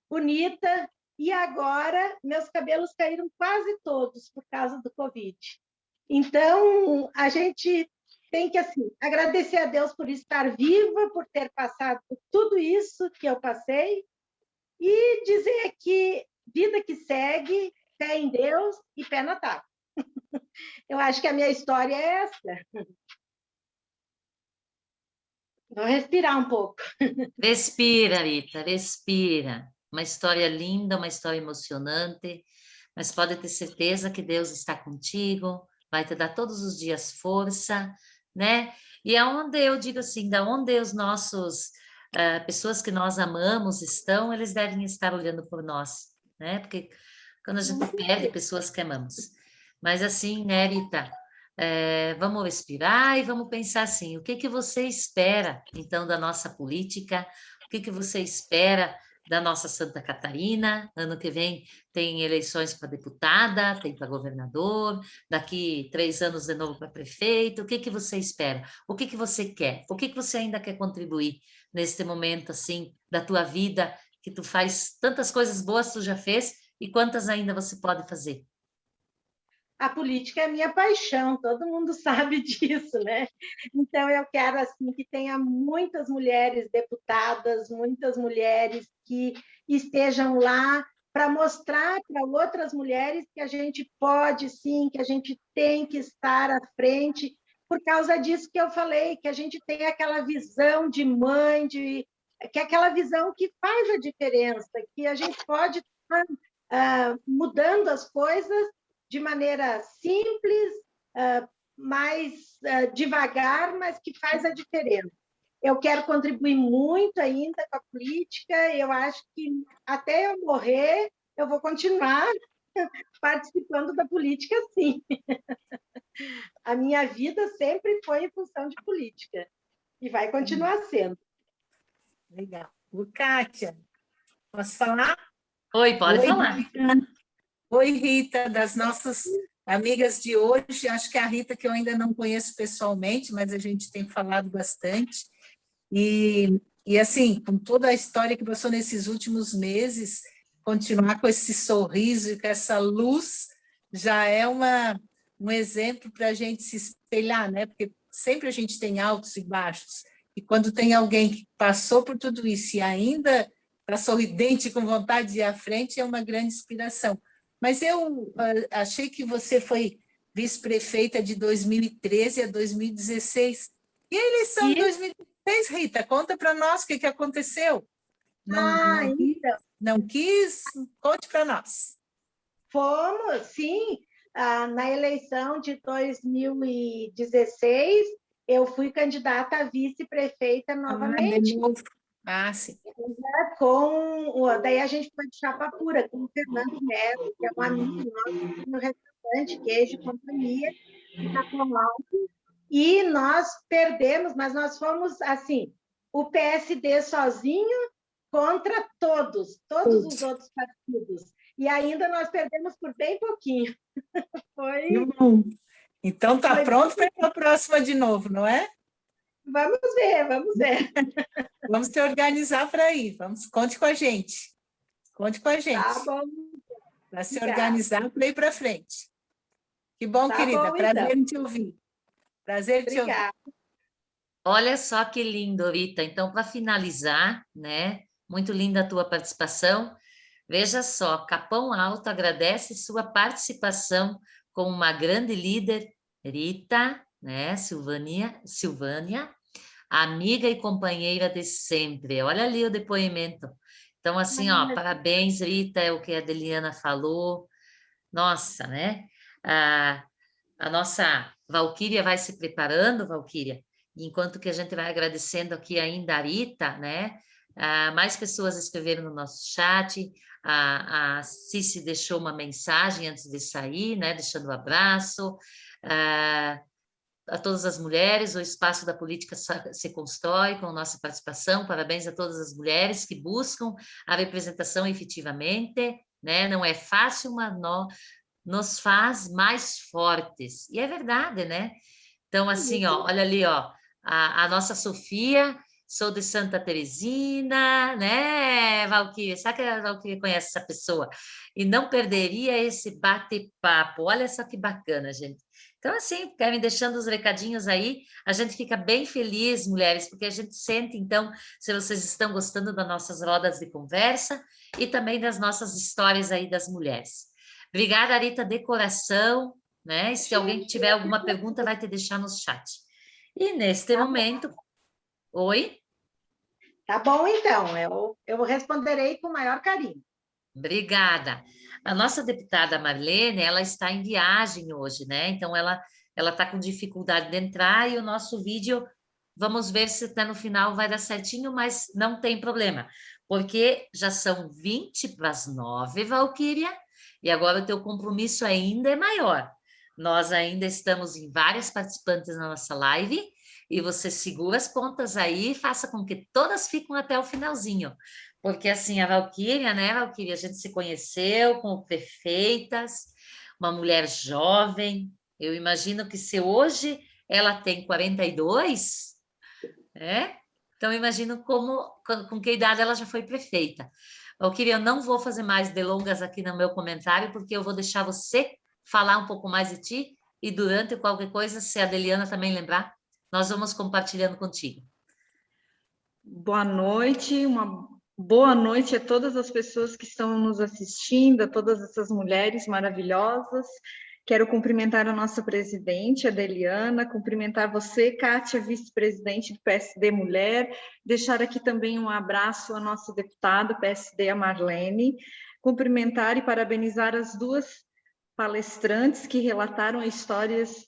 bonita, e agora meus cabelos caíram quase todos por causa do Covid. Então, a gente tem que assim, agradecer a Deus por estar viva, por ter passado por tudo isso que eu passei, e dizer que vida que segue, fé em Deus e pé na tábua. Eu acho que a minha história é essa. Vou respirar um pouco. Respira, Rita, respira. Uma história linda, uma história emocionante, mas pode ter certeza que Deus está contigo, vai te dar todos os dias força, né? E aonde eu digo assim, da onde os nossos pessoas que nós amamos estão, eles devem estar olhando por nós, né? Porque quando a gente perde pessoas que amamos. Mas assim, né, Rita? Vamos respirar e vamos pensar assim, o que que você espera, então, da nossa política? O que que você espera da nossa Santa Catarina? Ano que vem tem eleições para deputada, tem para governador, daqui 3 anos de novo para prefeito. O que que você espera? O que que você quer? O que que você ainda quer contribuir neste momento, assim, da tua vida, que tu faz tantas coisas boas tu já fez e quantas ainda você pode fazer? A política é a minha paixão, todo mundo sabe disso, né? Então, eu quero assim que tenha muitas mulheres deputadas, muitas mulheres que estejam lá para mostrar para outras mulheres que a gente pode sim, que a gente tem que estar à frente, por causa disso que eu falei, que a gente tem aquela visão de mãe, que é aquela visão que faz a diferença, que a gente pode estar mudando as coisas de maneira simples, mais devagar, mas que faz a diferença. Eu quero contribuir muito ainda com a política, eu acho que até eu morrer, eu vou continuar participando da política, sim. A minha vida sempre foi em função de política, e vai continuar sendo. Legal. Kátia, posso falar? Oi, pode falar. Rita. Oi, Rita, das nossas amigas de hoje, acho que a Rita, que eu ainda não conheço pessoalmente, mas a gente tem falado bastante, E assim, com toda a história que passou nesses últimos meses, continuar com esse sorriso e com essa luz já é um exemplo para a gente se espelhar, né? Porque sempre a gente tem altos e baixos. E quando tem alguém que passou por tudo isso e ainda está sorridente, com vontade de ir à frente, é uma grande inspiração. Mas eu achei que você foi vice-prefeita de 2013 a 2016. E a eleição de E, 2016, Rita? Conta para nós o que aconteceu. Não quis? então, Não quis? Conte para nós. fomos, sim, na eleição de 2016, eu fui candidata a vice-prefeita De novamente, novo. Sim. daí a gente foi de chapa pura, com o Fernando Melo, que é um amigo nosso no restaurante Queijo e Companhia, em Capão Alto, e nós perdemos, mas nós fomos, assim, o PSD sozinho contra todos os outros partidos. E ainda nós perdemos por bem pouquinho. Então está Foi pronto para ir para a próxima de novo, não é? Vamos ver, vamos ver. Vamos se organizar para ir. Conte com a gente. Conte com a gente. Tá bom. Para se organizar para ir para frente. Que bom, Tá querida. bom, Prazer então. em te ouvir. Prazer em te ouvir. Obrigada. Olha só que lindo, Rita. Então, para finalizar, né? Muito linda a tua participação. Veja só, Capão Alto agradece sua participação como uma grande líder, Rita, né? Silvânia, amiga e companheira de sempre. Olha ali o depoimento. Então, assim, ó, parabéns, Rita, é o que a Adeliana falou. Nossa, né? A nossa Valquíria vai se preparando, Valquíria, enquanto que a gente vai agradecendo aqui ainda a Rita, né? Mais pessoas escreveram no nosso chat, a Cici deixou uma mensagem antes de sair, né? Deixando um abraço. A todas as mulheres, o espaço da política se constrói com nossa participação. Parabéns a todas as mulheres que buscam a representação efetivamente, né? Não é fácil, mas nos faz mais fortes. E é verdade, né? Então, assim, ó, olha ali, ó, a nossa Sofia, sou de Santa Teresina, né, Valquíria? Sabe que a Valquíria conhece essa pessoa? E não perderia esse bate-papo. Olha só que bacana, gente. Então, assim, querem deixando os recadinhos aí, a gente fica bem feliz, mulheres, porque a gente sente, então, se vocês estão gostando das nossas rodas de conversa e também das nossas histórias aí das mulheres. Obrigada, Arita, de coração, né? E se alguém tiver alguma pergunta, vai te deixar no chat. E neste momento... Oi? Tá bom, então. Eu responderei com o maior carinho. Obrigada. A nossa deputada Marlene, ela está em viagem hoje, né? Então, ela está com dificuldade de entrar e o nosso vídeo, vamos ver se até no final vai dar certinho, mas não tem problema, porque já são 20:50, Valquíria, e agora o teu compromisso ainda é maior. Nós ainda estamos em várias participantes na nossa live e você segura as pontas aí e faça com que todas fiquem até o finalzinho. Porque assim, a Valquíria, né, Valquíria, a gente se conheceu como prefeitas, uma mulher jovem. Eu imagino que se hoje ela tem 42, né? Então, eu imagino com que idade ela já foi prefeita. Valquíria, eu não vou fazer mais delongas aqui no meu comentário, porque eu vou deixar você falar um pouco mais de ti e durante qualquer coisa, se a Adeliana também lembrar, nós vamos compartilhando contigo. Boa noite, uma boa noite a todas as pessoas que estão nos assistindo, a todas essas mulheres maravilhosas. Quero cumprimentar a nossa presidente, Adeliana, cumprimentar você, Kátia, vice-presidente do PSD Mulher, deixar aqui também um abraço à nossa deputada PSD, a Marlene, cumprimentar e parabenizar as duas palestrantes que relataram histórias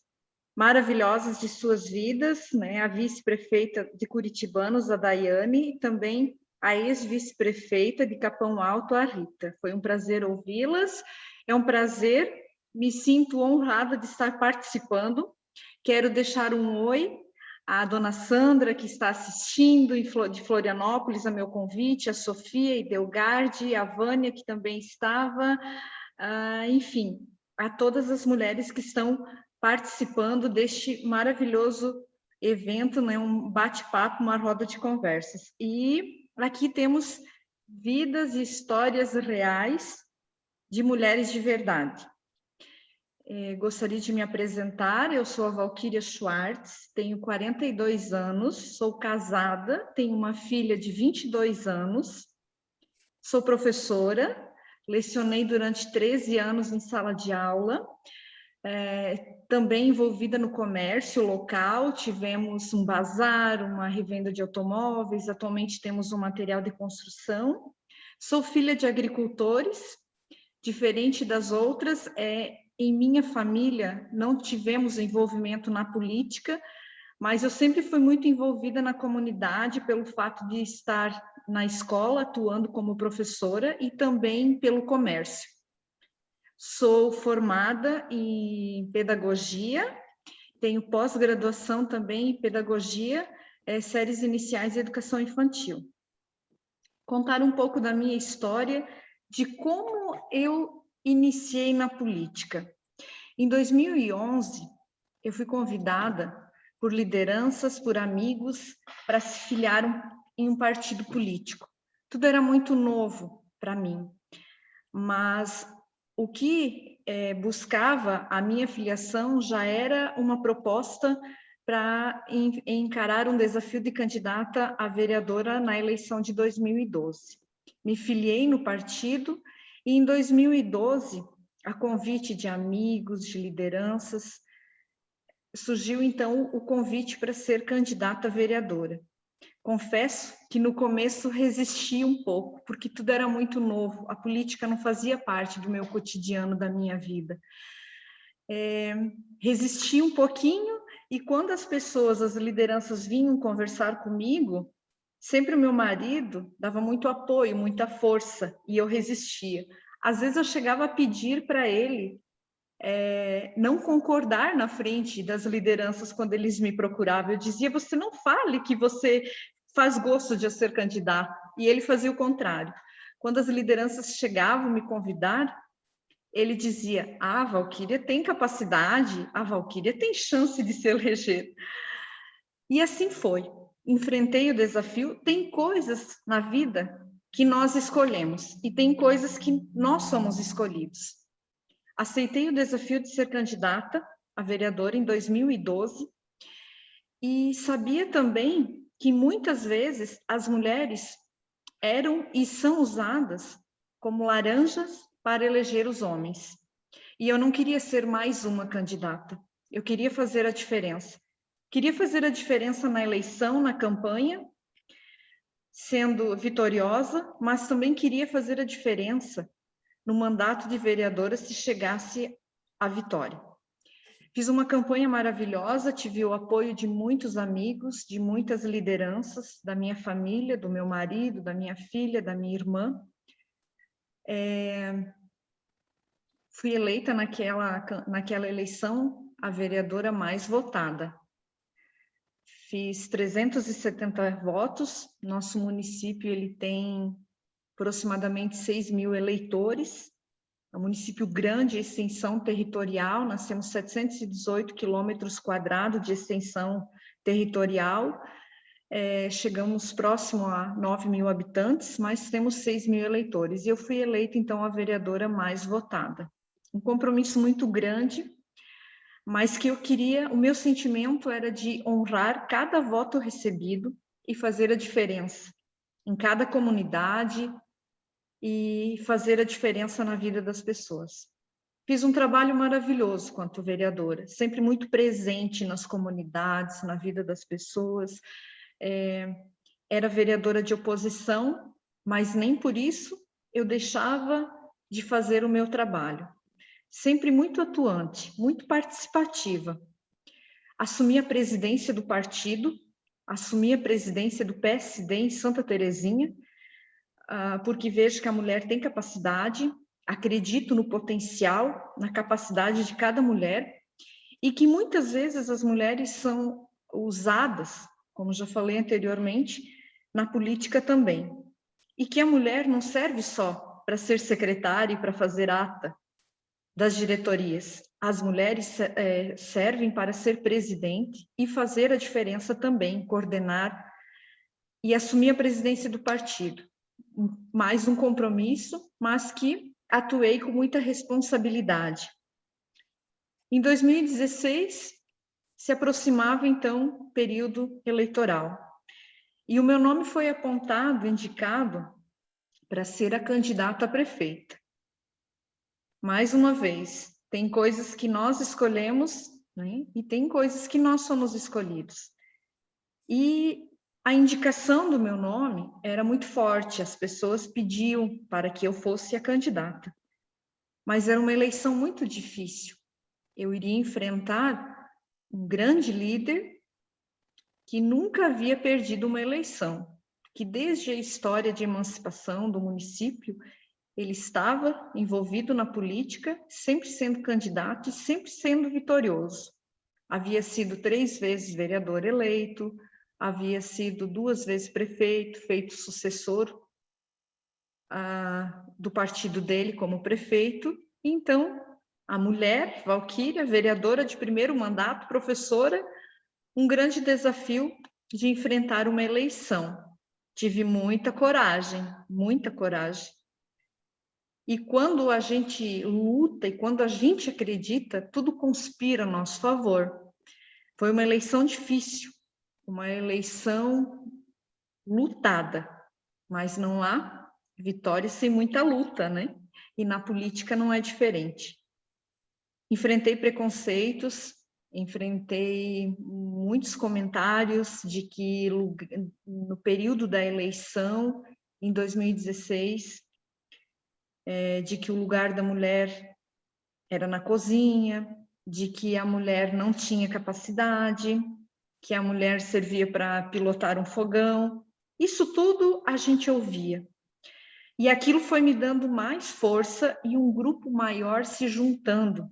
maravilhosas de suas vidas, né? A vice-prefeita de Curitibanos, a Daiane, e também a ex-vice-prefeita de Capão Alto, a Rita. Foi um prazer ouvi-las, é um prazer, me sinto honrada de estar participando. Quero deixar um oi à dona Sandra, que está assistindo de Florianópolis, a meu convite, a Sofia e Delgarde, a Vânia, que também estava, enfim, a todas as mulheres que estão participando deste maravilhoso evento, né, um bate-papo, uma roda de conversas. E aqui temos vidas e histórias reais de mulheres de verdade. Gostaria de me apresentar, eu sou a Valquíria Schwartz, tenho 42 anos, sou casada, tenho uma filha de 22 anos, sou professora, lecionei durante 13 anos em sala de aula, também envolvida no comércio local, tivemos um bazar, uma revenda de automóveis, atualmente temos um material de construção, sou filha de agricultores, diferente das outras, em minha família não tivemos envolvimento na política, mas eu sempre fui muito envolvida na comunidade pelo fato de estar na escola, atuando como professora, e também pelo comércio. Sou formada em pedagogia, tenho pós-graduação também em pedagogia, séries iniciais e educação infantil. Contar um pouco da minha história, de como eu iniciei na política. Em 2011, eu fui convidada por lideranças, por amigos, para se filiar em um partido político. Tudo era muito novo para mim, mas o que buscava a minha filiação já era uma proposta para encarar um desafio de candidata a vereadora na eleição de 2012. Me filiei no partido e em 2012, a convite de amigos, de lideranças, surgiu então o convite para ser candidata a vereadora. Confesso que no começo resisti um pouco, porque tudo era muito novo, a política não fazia parte do meu cotidiano, da minha vida. Resisti um pouquinho, e quando as pessoas, as lideranças vinham conversar comigo, sempre o meu marido dava muito apoio, muita força, e eu resistia. Às vezes eu chegava a pedir para ele não concordar na frente das lideranças quando eles me procuravam. Eu dizia, você não fale que você faz gosto de ser candidato. E ele fazia o contrário. Quando as lideranças chegavam me convidar, ele dizia, a Valquíria tem capacidade, a Valquíria tem chance de se eleger. E assim foi. Enfrentei o desafio. Tem coisas na vida que nós escolhemos e tem coisas que nós somos escolhidos. Aceitei o desafio de ser candidata a vereadora em 2012 e sabia também que muitas vezes as mulheres eram e são usadas como laranjas para eleger os homens. E eu não queria ser mais uma candidata, eu queria fazer a diferença. Queria fazer a diferença na eleição, na campanha, sendo vitoriosa, mas também queria fazer a diferença no mandato de vereadora se chegasse à vitória. Fiz uma campanha maravilhosa, tive o apoio de muitos amigos, de muitas lideranças, da minha família, do meu marido, da minha filha, da minha irmã. Fui eleita naquela eleição a vereadora mais votada. Fiz 370 votos, nosso município ele tem aproximadamente 6 mil eleitores, é um município grande, extensão territorial, nós temos 718 quilômetros quadrados de extensão territorial, chegamos próximo a 9 mil habitantes, mas temos 6 mil eleitores, e eu fui eleita, então, a vereadora mais votada. Um compromisso muito grande, mas que eu queria, o meu sentimento era de honrar cada voto recebido e fazer a diferença em cada comunidade, e fazer a diferença na vida das pessoas. Fiz um trabalho maravilhoso quanto vereadora, sempre muito presente nas comunidades, na vida das pessoas. Era vereadora de oposição, mas nem por isso eu deixava de fazer o meu trabalho. Sempre muito atuante, muito participativa. Assumi a presidência do partido, assumi a presidência do PSD em Santa Terezinha, porque vejo que a mulher tem capacidade, acredito no potencial, na capacidade de cada mulher, e que muitas vezes as mulheres são usadas, como já falei anteriormente, na política também. E que a mulher não serve só para ser secretária e para fazer ata. das diretorias. As mulheres servem para ser presidente e fazer a diferença também, coordenar e assumir a presidência do partido. Mais um compromisso, mas que atuei com muita responsabilidade. Em 2016, se aproximava, então, o período eleitoral. E o meu nome foi apontado, indicado, para ser a candidata a prefeita. Mais uma vez, tem coisas que nós escolhemos, né? E tem coisas que nós somos escolhidos. E a indicação do meu nome era muito forte, as pessoas pediam para que eu fosse a candidata. Mas era uma eleição muito difícil. Eu iria enfrentar um grande líder que nunca havia perdido uma eleição, que desde a história de emancipação do município, ele estava envolvido na política, sempre sendo candidato e sempre sendo vitorioso. Havia sido 3 vezes vereador eleito, havia sido 2 vezes prefeito, feito sucessor do partido dele como prefeito. Então, a mulher, Valquíria, vereadora de primeiro mandato, professora, um grande desafio de enfrentar uma eleição. Tive muita coragem, muita coragem. E quando a gente luta e quando a gente acredita, tudo conspira a nosso favor. Foi uma eleição difícil, uma eleição lutada, mas não há vitória sem muita luta, né? E na política não é diferente. Enfrentei preconceitos, enfrentei muitos comentários de que no período da eleição, em 2016, de que o lugar da mulher era na cozinha, de que a mulher não tinha capacidade, que a mulher servia para pilotar um fogão. Isso tudo a gente ouvia. E aquilo foi me dando mais força e um grupo maior se juntando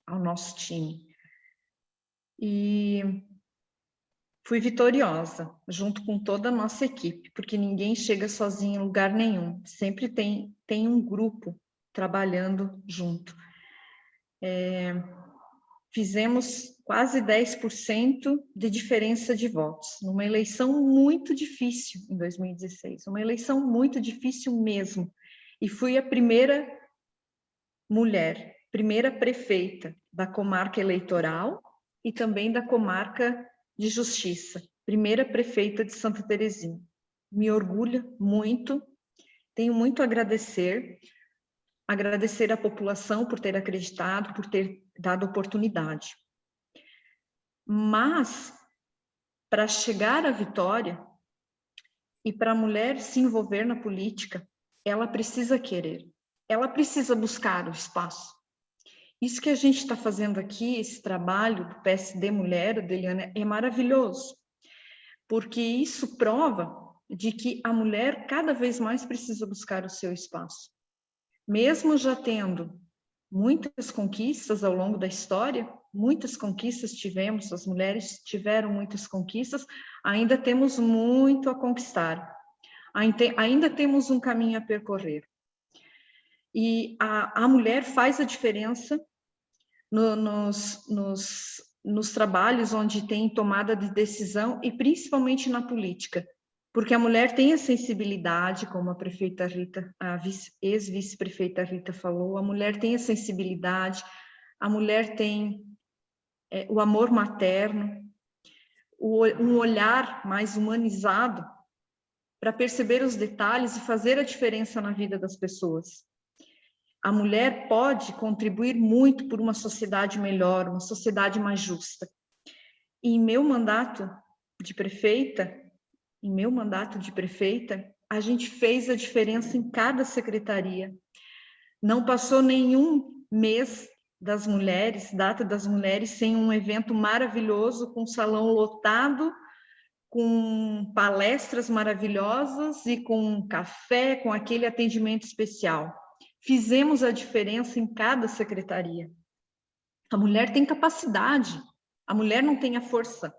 ao nosso time. E fui vitoriosa, junto com toda a nossa equipe, porque ninguém chega sozinho em lugar nenhum. Sempre tem um grupo trabalhando junto. Fizemos quase 10% de diferença de votos, numa eleição muito difícil em 2016, uma eleição muito difícil mesmo. E fui a primeira mulher, primeira prefeita da comarca eleitoral e também da comarca de Justiça, primeira prefeita de Santa Terezinha. Me orgulha muito, tenho muito a agradecer à população por ter acreditado, por ter dado oportunidade. Mas, para chegar à vitória e para a mulher se envolver na política, ela precisa querer, ela precisa buscar o espaço. Isso que a gente está fazendo aqui, esse trabalho do PSD Mulher, da Eliana, é maravilhoso, porque isso prova de que a mulher cada vez mais precisa buscar o seu espaço. Mesmo já tendo muitas conquistas ao longo da história, muitas conquistas tivemos, as mulheres tiveram muitas conquistas, ainda temos muito a conquistar, ainda temos um caminho a percorrer. E a mulher faz a diferença nos trabalhos onde tem tomada de decisão e principalmente na política, porque a mulher tem a sensibilidade, como a prefeita Rita, a ex-vice-prefeita Rita falou, a mulher tem a sensibilidade, a mulher tem o amor materno, um olhar mais humanizado para perceber os detalhes e fazer a diferença na vida das pessoas. A mulher pode contribuir muito por uma sociedade melhor, uma sociedade mais justa. E em meu mandato de prefeita, a gente fez a diferença em cada secretaria. Não passou nenhum mês das mulheres, data das mulheres, sem um evento maravilhoso, com um salão lotado, com palestras maravilhosas e com café, com aquele atendimento especial. Fizemos a diferença em cada secretaria. A mulher tem capacidade, a mulher não tem a força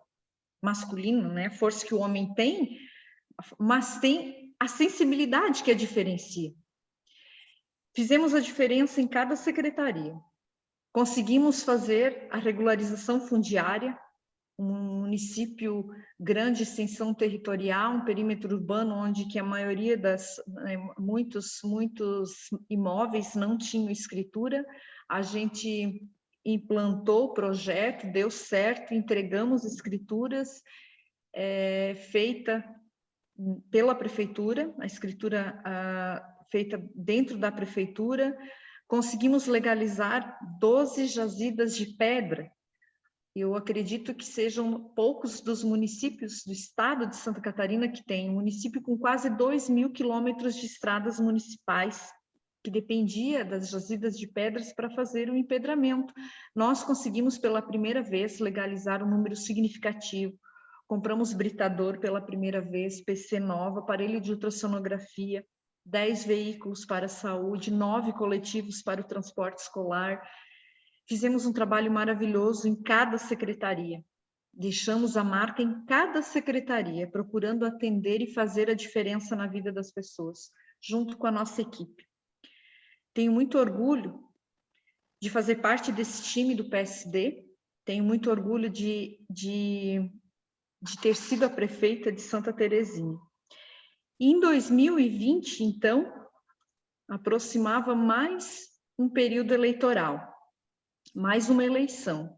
masculina, né? A força que o homem tem, mas tem a sensibilidade que a diferencia. Fizemos a diferença em cada secretaria. Conseguimos fazer a regularização fundiária, um município grande, extensão territorial, um perímetro urbano onde que a maioria muitos imóveis não tinham escritura. A gente implantou o projeto, deu certo, entregamos escrituras feita pela prefeitura, a escritura feita dentro da prefeitura. Conseguimos legalizar 12 jazidas de pedra. Eu acredito que sejam poucos dos municípios do estado de Santa Catarina que tem um município com quase 2.000 quilômetros de estradas municipais, que dependia das jazidas de pedras para fazer o empedramento. Nós conseguimos pela primeira vez legalizar um número significativo. Compramos britador pela primeira vez, PC nova, aparelho de ultrassonografia, 10 veículos para a saúde, 9 coletivos para o transporte escolar. Fizemos um trabalho maravilhoso em cada secretaria. Deixamos a marca em cada secretaria, procurando atender e fazer a diferença na vida das pessoas, junto com a nossa equipe. Tenho muito orgulho de fazer parte desse time do PSD, tenho muito orgulho de ter sido a prefeita de Santa Terezinha. E em 2020, então, aproximava mais um período eleitoral, mais uma eleição,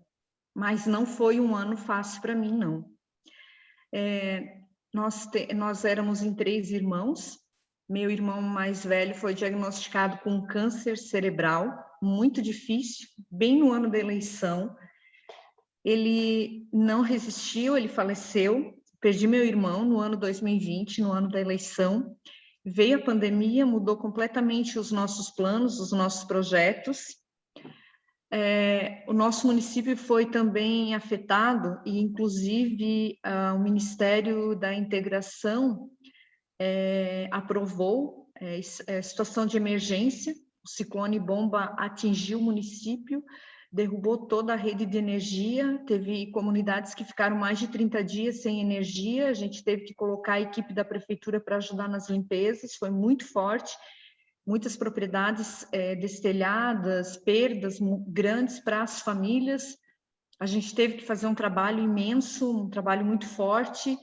mas não foi um ano fácil para mim, não. Nós éramos em 3 irmãos, meu irmão mais velho foi diagnosticado com câncer cerebral, muito difícil, bem no ano da eleição. Ele não resistiu, ele faleceu. Perdi meu irmão no ano 2020, no ano da eleição. Veio a pandemia, mudou completamente os nossos planos, os nossos projetos. O nosso município foi também afetado, e inclusive o Ministério da Integração aprovou situação de emergência. O ciclone bomba atingiu o município, derrubou toda a rede de energia, teve comunidades que ficaram mais de 30 dias sem energia, a gente teve que colocar a equipe da prefeitura para ajudar nas limpezas, foi muito forte, muitas propriedades destelhadas, perdas grandes para as famílias, a gente teve que fazer um trabalho imenso, um trabalho muito forte.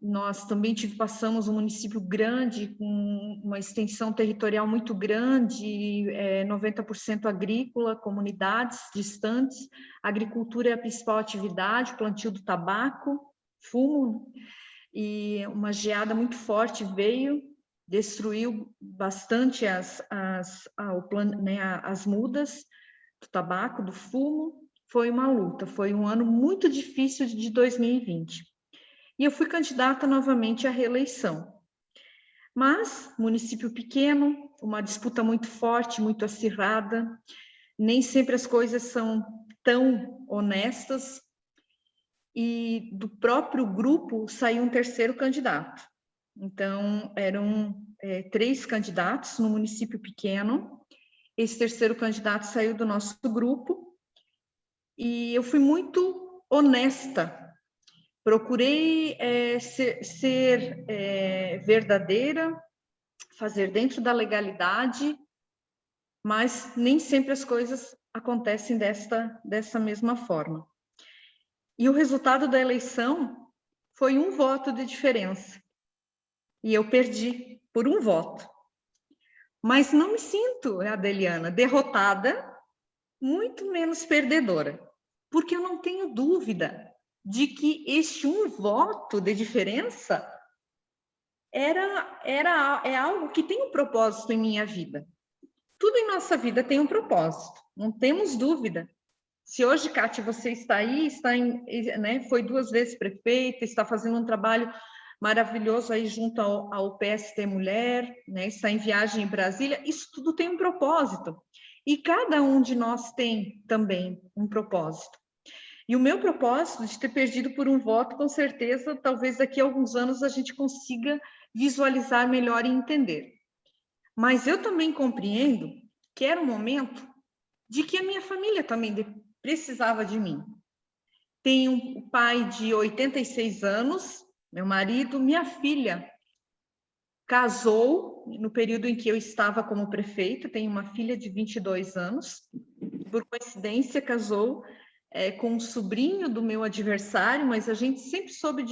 Nós também passamos um município grande, com uma extensão territorial muito grande, 90% agrícola, comunidades distantes, a agricultura é a principal atividade, plantio do tabaco, fumo, e uma geada muito forte veio, destruiu bastante as mudas do tabaco, do fumo, foi uma luta, foi um ano muito difícil de 2020. E eu fui candidata novamente à reeleição. Mas, município pequeno, uma disputa muito forte, muito acirrada, nem sempre as coisas são tão honestas, e do próprio grupo saiu um terceiro candidato. Então, eram 3 candidatos no município pequeno, esse terceiro candidato saiu do nosso grupo, e eu fui muito honesta. Procurei ser verdadeira, fazer dentro da legalidade, mas nem sempre as coisas acontecem dessa mesma forma. E o resultado da eleição foi 1 voto de diferença. E eu perdi por 1 voto. Mas não me sinto, Adeliana, derrotada, muito menos perdedora, porque eu não tenho dúvida de que este 1 voto de diferença é algo que tem um propósito em minha vida. Tudo em nossa vida tem um propósito, não temos dúvida. Se hoje, Kátia, você está aí, foi 2 vezes prefeita, está fazendo um trabalho maravilhoso aí junto ao PST Mulher, está em viagem em Brasília, isso tudo tem um propósito. E cada um de nós tem também um propósito. E o meu propósito de ter perdido por 1 voto, com certeza, talvez daqui a alguns anos a gente consiga visualizar melhor e entender. Mas eu também compreendo que era um momento de que a minha família também precisava de mim. Tenho um pai de 86 anos, meu marido, minha filha, casou no período em que eu estava como prefeita, tenho uma filha de 22 anos, por coincidência casou com um sobrinho do meu adversário, mas a gente sempre soube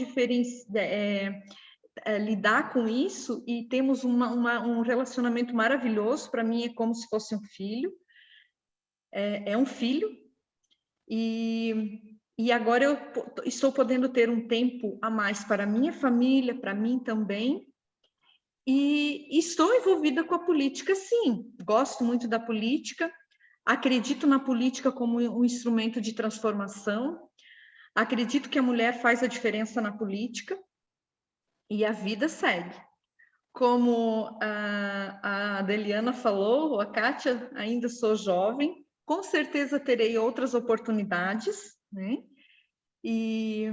lidar com isso e temos um relacionamento maravilhoso. Para mim é como se fosse um filho, é um filho, e agora eu estou podendo ter um tempo a mais para a minha família, para mim também, e estou envolvida com a política, sim, gosto muito da política, acredito na política como um instrumento de transformação, acredito que a mulher faz a diferença na política, e a vida segue. Como a Adeliana falou, a Kátia, ainda sou jovem, com certeza terei outras oportunidades, né? E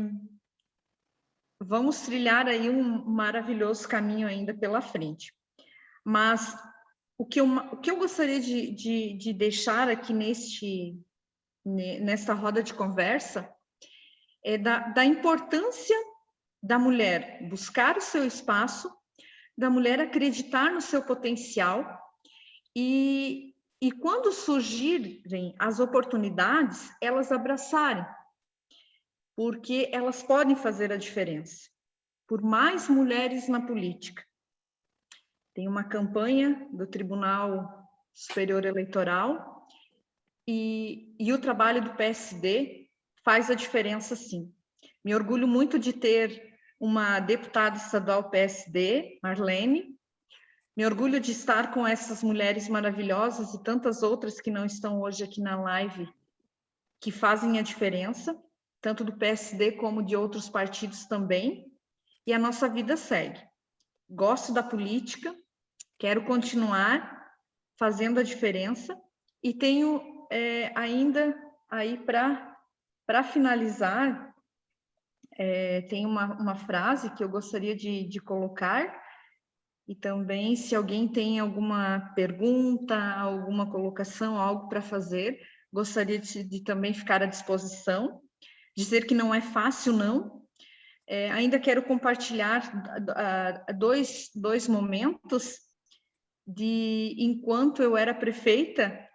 vamos trilhar aí um maravilhoso caminho ainda pela frente. Mas o que eu gostaria de deixar aqui nesta roda de conversa é da importância da mulher buscar o seu espaço, da mulher acreditar no seu potencial e quando surgirem as oportunidades, elas abraçarem, porque elas podem fazer a diferença. Por mais mulheres na política. Tem uma campanha do Tribunal Superior Eleitoral e o trabalho do PSD faz a diferença, sim. Me orgulho muito de ter uma deputada estadual PSD, Marlene. Me orgulho de estar com essas mulheres maravilhosas e tantas outras que não estão hoje aqui na live, que fazem a diferença, tanto do PSD como de outros partidos também. E a nossa vida segue. Gosto da política, quero continuar fazendo a diferença e tenho ainda aí para finalizar, tem uma frase que eu gostaria de colocar e também se alguém tem alguma pergunta, alguma colocação, algo para fazer, gostaria de também ficar à disposição, dizer que não é fácil, não. Ainda quero compartilhar dois momentos de enquanto eu era prefeita,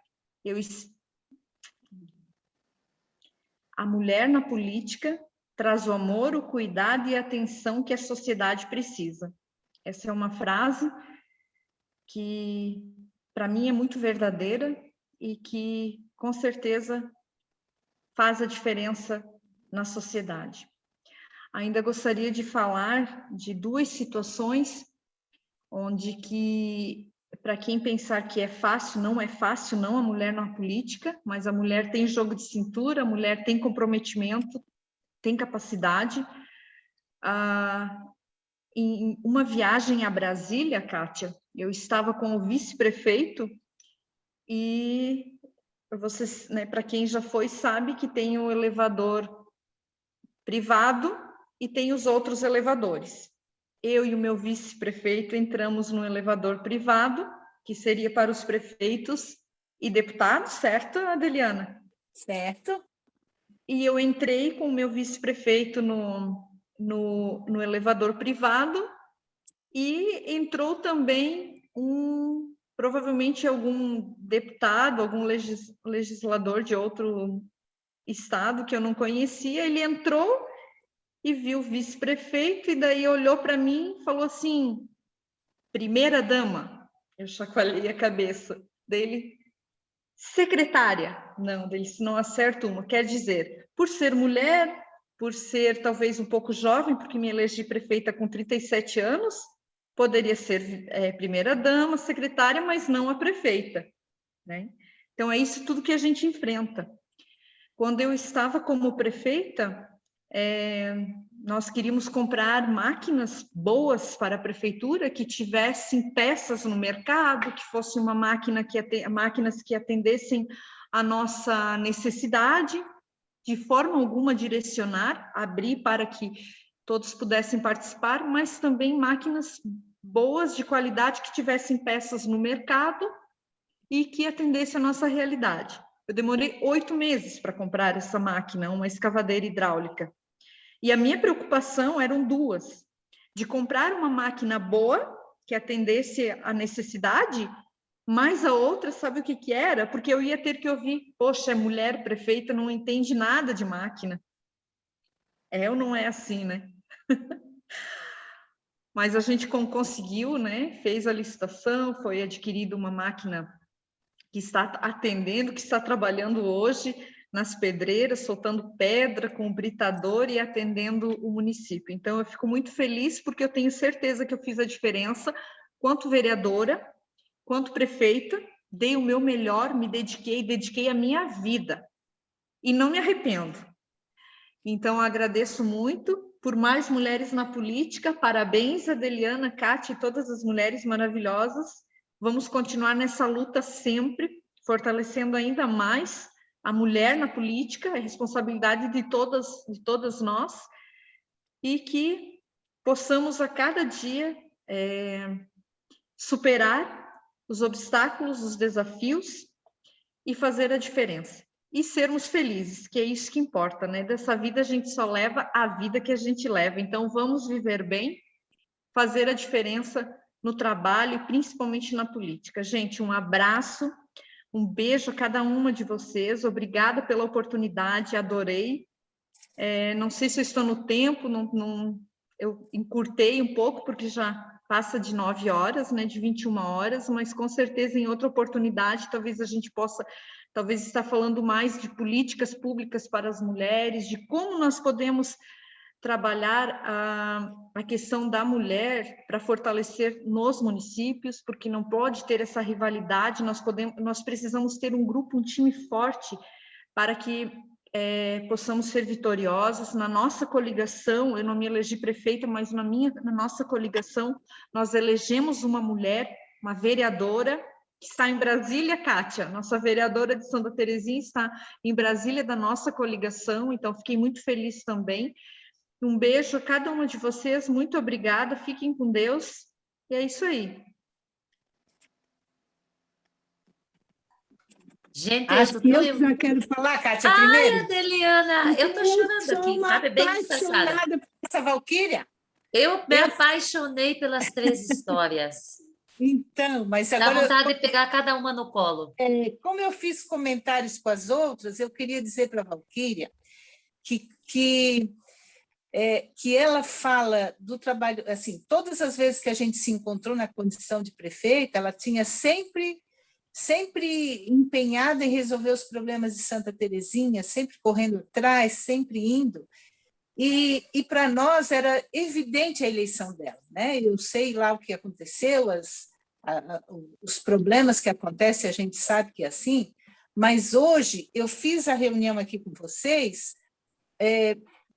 a mulher na política traz o amor, o cuidado e a atenção que a sociedade precisa. Essa é uma frase que, para mim, é muito verdadeira e que, com certeza, faz a diferença na sociedade. Ainda gostaria de falar de duas situações onde que, para quem pensar que é fácil, não a mulher na política, mas a mulher tem jogo de cintura, a mulher tem comprometimento, tem capacidade. Em uma viagem a Brasília, Kátia, eu estava com o vice-prefeito e vocês, né, para quem já foi, sabe que tem o elevador privado e tem os outros elevadores. Eu e o meu vice-prefeito entramos no elevador privado, que seria para os prefeitos e deputados, certo, Adeliana? Certo. E eu entrei com o meu vice-prefeito no elevador privado e entrou também provavelmente algum deputado, algum legislador de outro estado que eu não conhecia. Ele entrou e viu o vice-prefeito e daí olhou para mim e falou assim: primeira dama. Eu chacoalhei a cabeça dele. Secretária. Não, dele se não acerta uma. Quer dizer, por ser mulher, por ser talvez um pouco jovem, porque me elegi prefeita com 37 anos, poderia ser primeira dama, secretária, mas não a prefeita, né? Então é isso tudo que a gente enfrenta. Quando eu estava como prefeita, nós queríamos comprar máquinas boas para a prefeitura, que tivessem peças no mercado, que fosse uma máquinas que atendessem a nossa necessidade, de forma alguma direcionar, abrir para que todos pudessem participar, mas também máquinas boas, de qualidade, que tivessem peças no mercado e que atendessem a nossa realidade. Eu demorei 8 meses para comprar essa máquina, uma escavadeira hidráulica. E a minha preocupação eram duas: de comprar uma máquina boa que atendesse a necessidade, mas a outra, sabe o que que era? Porque eu ia ter que ouvir, poxa, mulher prefeita não entende nada de máquina. É ou não é assim, né? Mas a gente conseguiu, né? Fez a licitação, foi adquirida uma máquina que está atendendo, que está trabalhando hoje nas pedreiras, soltando pedra com o britador e atendendo o município. Então, eu fico muito feliz porque eu tenho certeza que eu fiz a diferença quanto vereadora, quanto prefeita, dei o meu melhor, me dediquei a minha vida e não me arrependo. Então, agradeço muito por mais mulheres na política. Parabéns, Adeliana, Kátia e todas as mulheres maravilhosas. Vamos continuar nessa luta sempre, fortalecendo ainda mais a mulher na política, é responsabilidade de todas nós, e que possamos a cada dia superar os obstáculos, os desafios e fazer a diferença. E sermos felizes, que é isso que importa, né? Dessa vida a gente só leva a vida que a gente leva. Então, vamos viver bem, fazer a diferença no trabalho e principalmente na política. Gente, um abraço, um beijo a cada uma de vocês. Obrigada pela oportunidade, adorei. Não sei se eu estou no tempo, eu encurtei um pouco, porque já passa de 9 horas, né, de 21 horas, mas com certeza em outra oportunidade talvez a gente possa estar falando mais de políticas públicas para as mulheres, de como nós podemos trabalhar a questão da mulher para fortalecer nos municípios, porque não pode ter essa rivalidade, nós precisamos ter um grupo, um time forte para que possamos ser vitoriosos. Na nossa coligação, eu não me elegi prefeita, mas na nossa coligação, nós elegemos uma mulher, uma vereadora, que está em Brasília, Kátia, nossa vereadora de Santa Terezinha está em Brasília, da nossa coligação, então fiquei muito feliz também. Um beijo a cada uma de vocês, muito obrigada, fiquem com Deus, e é isso aí. Gente, Acho que eu já quero falar, Kátia, Ai, primeiro. Adeliana, eu tô chorando sou aqui, uma sabe? Bem cansada. apaixonada por essa Valquíria. Eu me apaixonei pelas 3 histórias. Então, mas Dá agora, vontade de pegar cada uma no colo. como eu fiz comentários com as outras, eu queria dizer para a Valquíria que ela fala do trabalho, assim, todas as vezes que a gente se encontrou na condição de prefeita, ela tinha sempre empenhada em resolver os problemas de Santa Terezinha, sempre correndo atrás, sempre indo. E para nós era evidente a eleição dela, né? Eu sei lá o que aconteceu, os problemas que acontecem, a gente sabe que é assim, mas hoje eu fiz a reunião aqui com vocês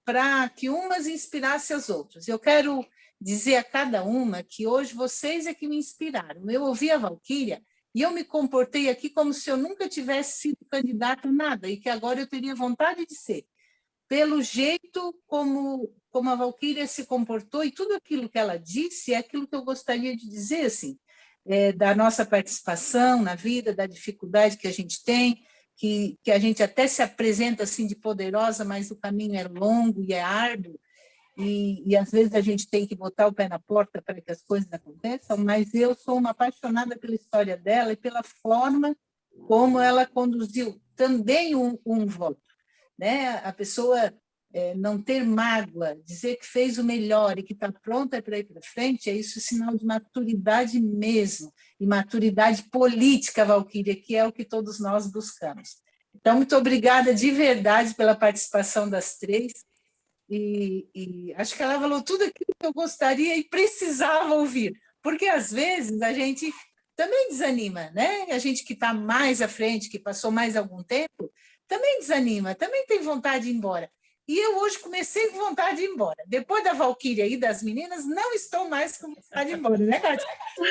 para que umas inspirassem as outras. Eu quero dizer a cada uma que hoje vocês é que me inspiraram. Eu ouvi a Valquíria e eu me comportei aqui como se eu nunca tivesse sido candidata a nada e que agora eu teria vontade de ser. Pelo jeito como a Valquíria se comportou e tudo aquilo que ela disse é aquilo que eu gostaria de dizer, assim, da nossa participação na vida, da dificuldade que a gente tem, que a gente até se apresenta assim de poderosa, mas o caminho é longo e é árduo, e às vezes a gente tem que botar o pé na porta para que as coisas aconteçam, mas eu sou uma apaixonada pela história dela e pela forma como ela conduziu também um voto, né? A pessoa não ter mágoa, dizer que fez o melhor e que está pronta para ir para frente, isso é sinal de maturidade mesmo, e maturidade política, Valquíria, que é o que todos nós buscamos. Então, muito obrigada de verdade pela participação das 3, e acho que ela falou tudo aquilo que eu gostaria e precisava ouvir, porque às vezes a gente também desanima, né? A gente que está mais à frente, que passou mais algum tempo, também desanima, também tem vontade de ir embora. E eu hoje comecei com vontade de ir embora. Depois da Valquíria e das meninas, não estou mais com vontade de ir embora, né, Kátia?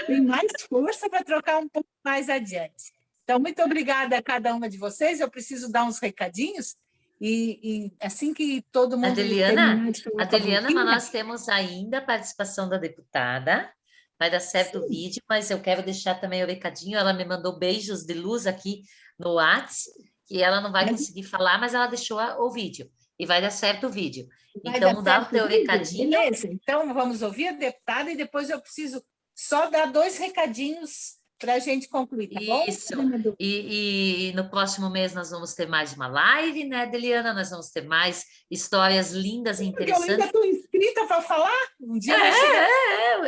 Tem mais força para trocar um pouco mais adiante. Então, muito obrigada a cada uma de vocês. Eu preciso dar uns recadinhos. E assim que todo mundo terminar de falar com a Adeliana, Valquíria, mas nós temos ainda a participação da deputada. Vai dar certo o vídeo, mas eu quero deixar também o recadinho. Ela me mandou beijos de luz aqui no WhatsApp, que ela não vai conseguir falar, mas ela deixou o vídeo. E vai dar certo o vídeo. Então, dá o teu recadinho. Beleza, então vamos ouvir a deputada e depois eu preciso só dar 2 recadinhos para a gente concluir, tá bom? Isso. E no próximo mês nós vamos ter mais uma live, né, Adeliana? Nós vamos ter mais histórias lindas e Porque eu ainda interessantes. estou inscrita para falar, um dia vai chegar.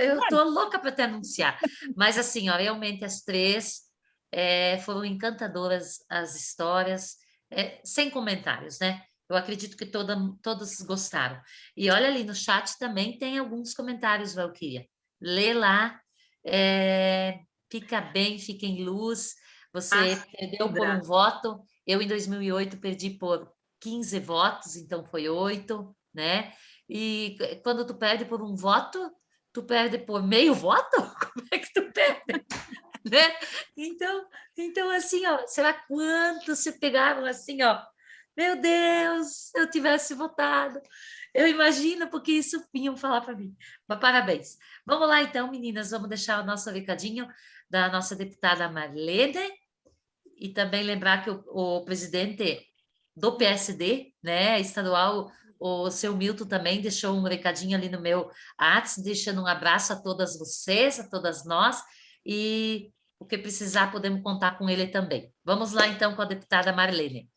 Eu estou louca para te anunciar. Mas assim, ó, realmente as 3 foram encantadoras as histórias, sem comentários, né? Eu acredito que todos gostaram. E olha ali no chat também tem alguns comentários, Valquíria. Lê lá. Fica bem, fica em luz. Você perdeu por um voto. Eu, em 2008, perdi por 15 votos, então foi 8, né? E quando tu perde por um voto, tu perde por meio voto? Como é que tu perde? Né? Então, assim, ó, será quantos se pegaram assim, ó? Meu Deus, se eu tivesse votado. Eu imagino, porque isso vinham falar para mim. Mas parabéns. Vamos lá, então, meninas, vamos deixar o nosso recadinho da nossa deputada Marlene e também lembrar que o presidente do PSD, né, estadual, o seu Milton também deixou um recadinho ali no meu WhatsApp, deixando um abraço a todas vocês, a todas nós, e o que precisar podemos contar com ele também. Vamos lá, então, com a deputada Marlene.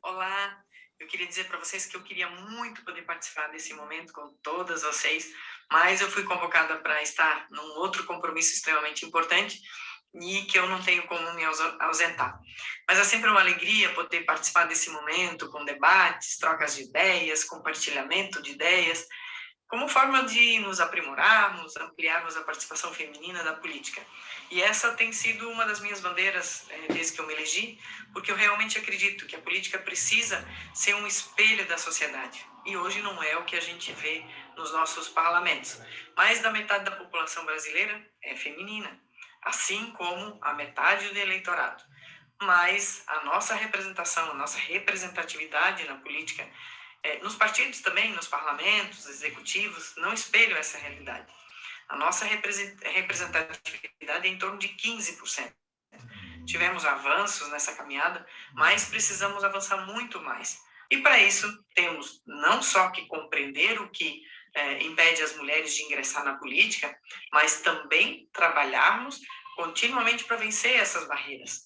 Olá, eu queria dizer para vocês que eu queria muito poder participar desse momento com todas vocês, mas eu fui convocada para estar num outro compromisso extremamente importante e que eu não tenho como me ausentar. Mas é sempre uma alegria poder participar desse momento com debates, trocas de ideias, compartilhamento de ideias, como forma de nos aprimorarmos, ampliarmos a participação feminina na política. E essa tem sido uma das minhas bandeiras desde que eu me elegi, porque eu realmente acredito que a política precisa ser um espelho da sociedade. E hoje não é o que a gente vê nos nossos parlamentos. Mais da metade da população brasileira é feminina, assim como a metade do eleitorado. Mas a nossa representação, a nossa representatividade na política, nos partidos também, nos parlamentos, executivos, não espelham essa realidade. A nossa representatividade é em torno de 15%. Tivemos avanços nessa caminhada, mas precisamos avançar muito mais. E para isso, temos não só que compreender o que impede as mulheres de ingressar na política, mas também trabalharmos continuamente para vencer essas barreiras.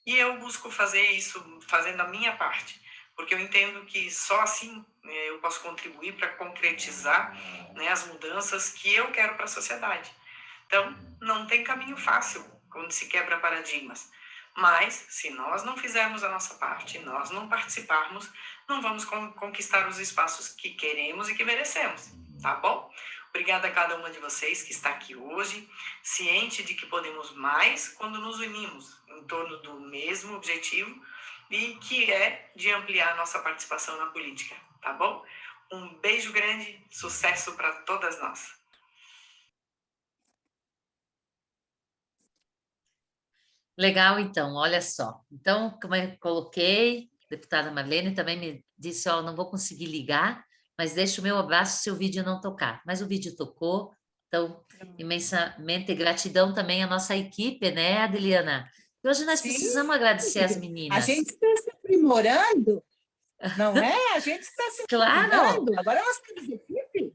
E eu busco fazer isso fazendo a minha parte, porque eu entendo que só assim eu posso contribuir para concretizar, né, as mudanças que eu quero para a sociedade. Então, não tem caminho fácil quando se quebra paradigmas. Mas, se nós não fizermos a nossa parte, nós não participarmos, não vamos conquistar os espaços que queremos e que merecemos, tá bom? Obrigada a cada uma de vocês que está aqui hoje, ciente de que podemos mais quando nos unimos em torno do mesmo objetivo, e que é de ampliar nossa participação na política, tá bom? Um beijo grande, sucesso para todas nós. Legal, então, olha só. Então, como eu coloquei, a deputada Marlene também me disse, ó, não vou conseguir ligar, mas deixa o meu abraço se o vídeo não tocar. Mas o vídeo tocou, então, imensamente gratidão também à nossa equipe, né, Adeliana? E hoje nós precisamos agradecer as meninas. A gente está se aprimorando, não é? A gente está se aprimorando. Agora nós temos equipe.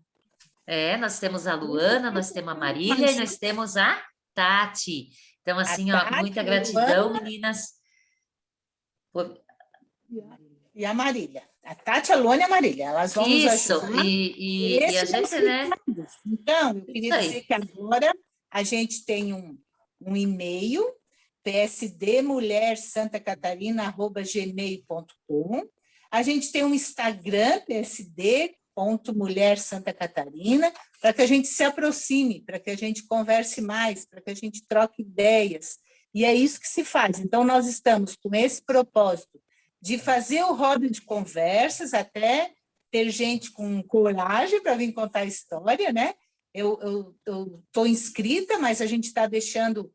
Nós temos a Luana, nós temos a Marília e nós temos a Tati. Então, assim, ó, muita gratidão, meninas. E a Marília. A Tati, a Luana e a Marília. Elas vão nos ajudar. E a gente, né? Então, eu queria dizer que agora a gente tem um e-mail, psdmulhersantacatarina@gmail.com. A gente tem um Instagram, psd.mulhersantacatarina, para que a gente se aproxime, para que a gente converse mais, para que a gente troque ideias. E é isso que se faz. Então, nós estamos com esse propósito de fazer o roda de conversas, até ter gente com coragem para vir contar a história, né? Eu estou inscrita, mas a gente está deixando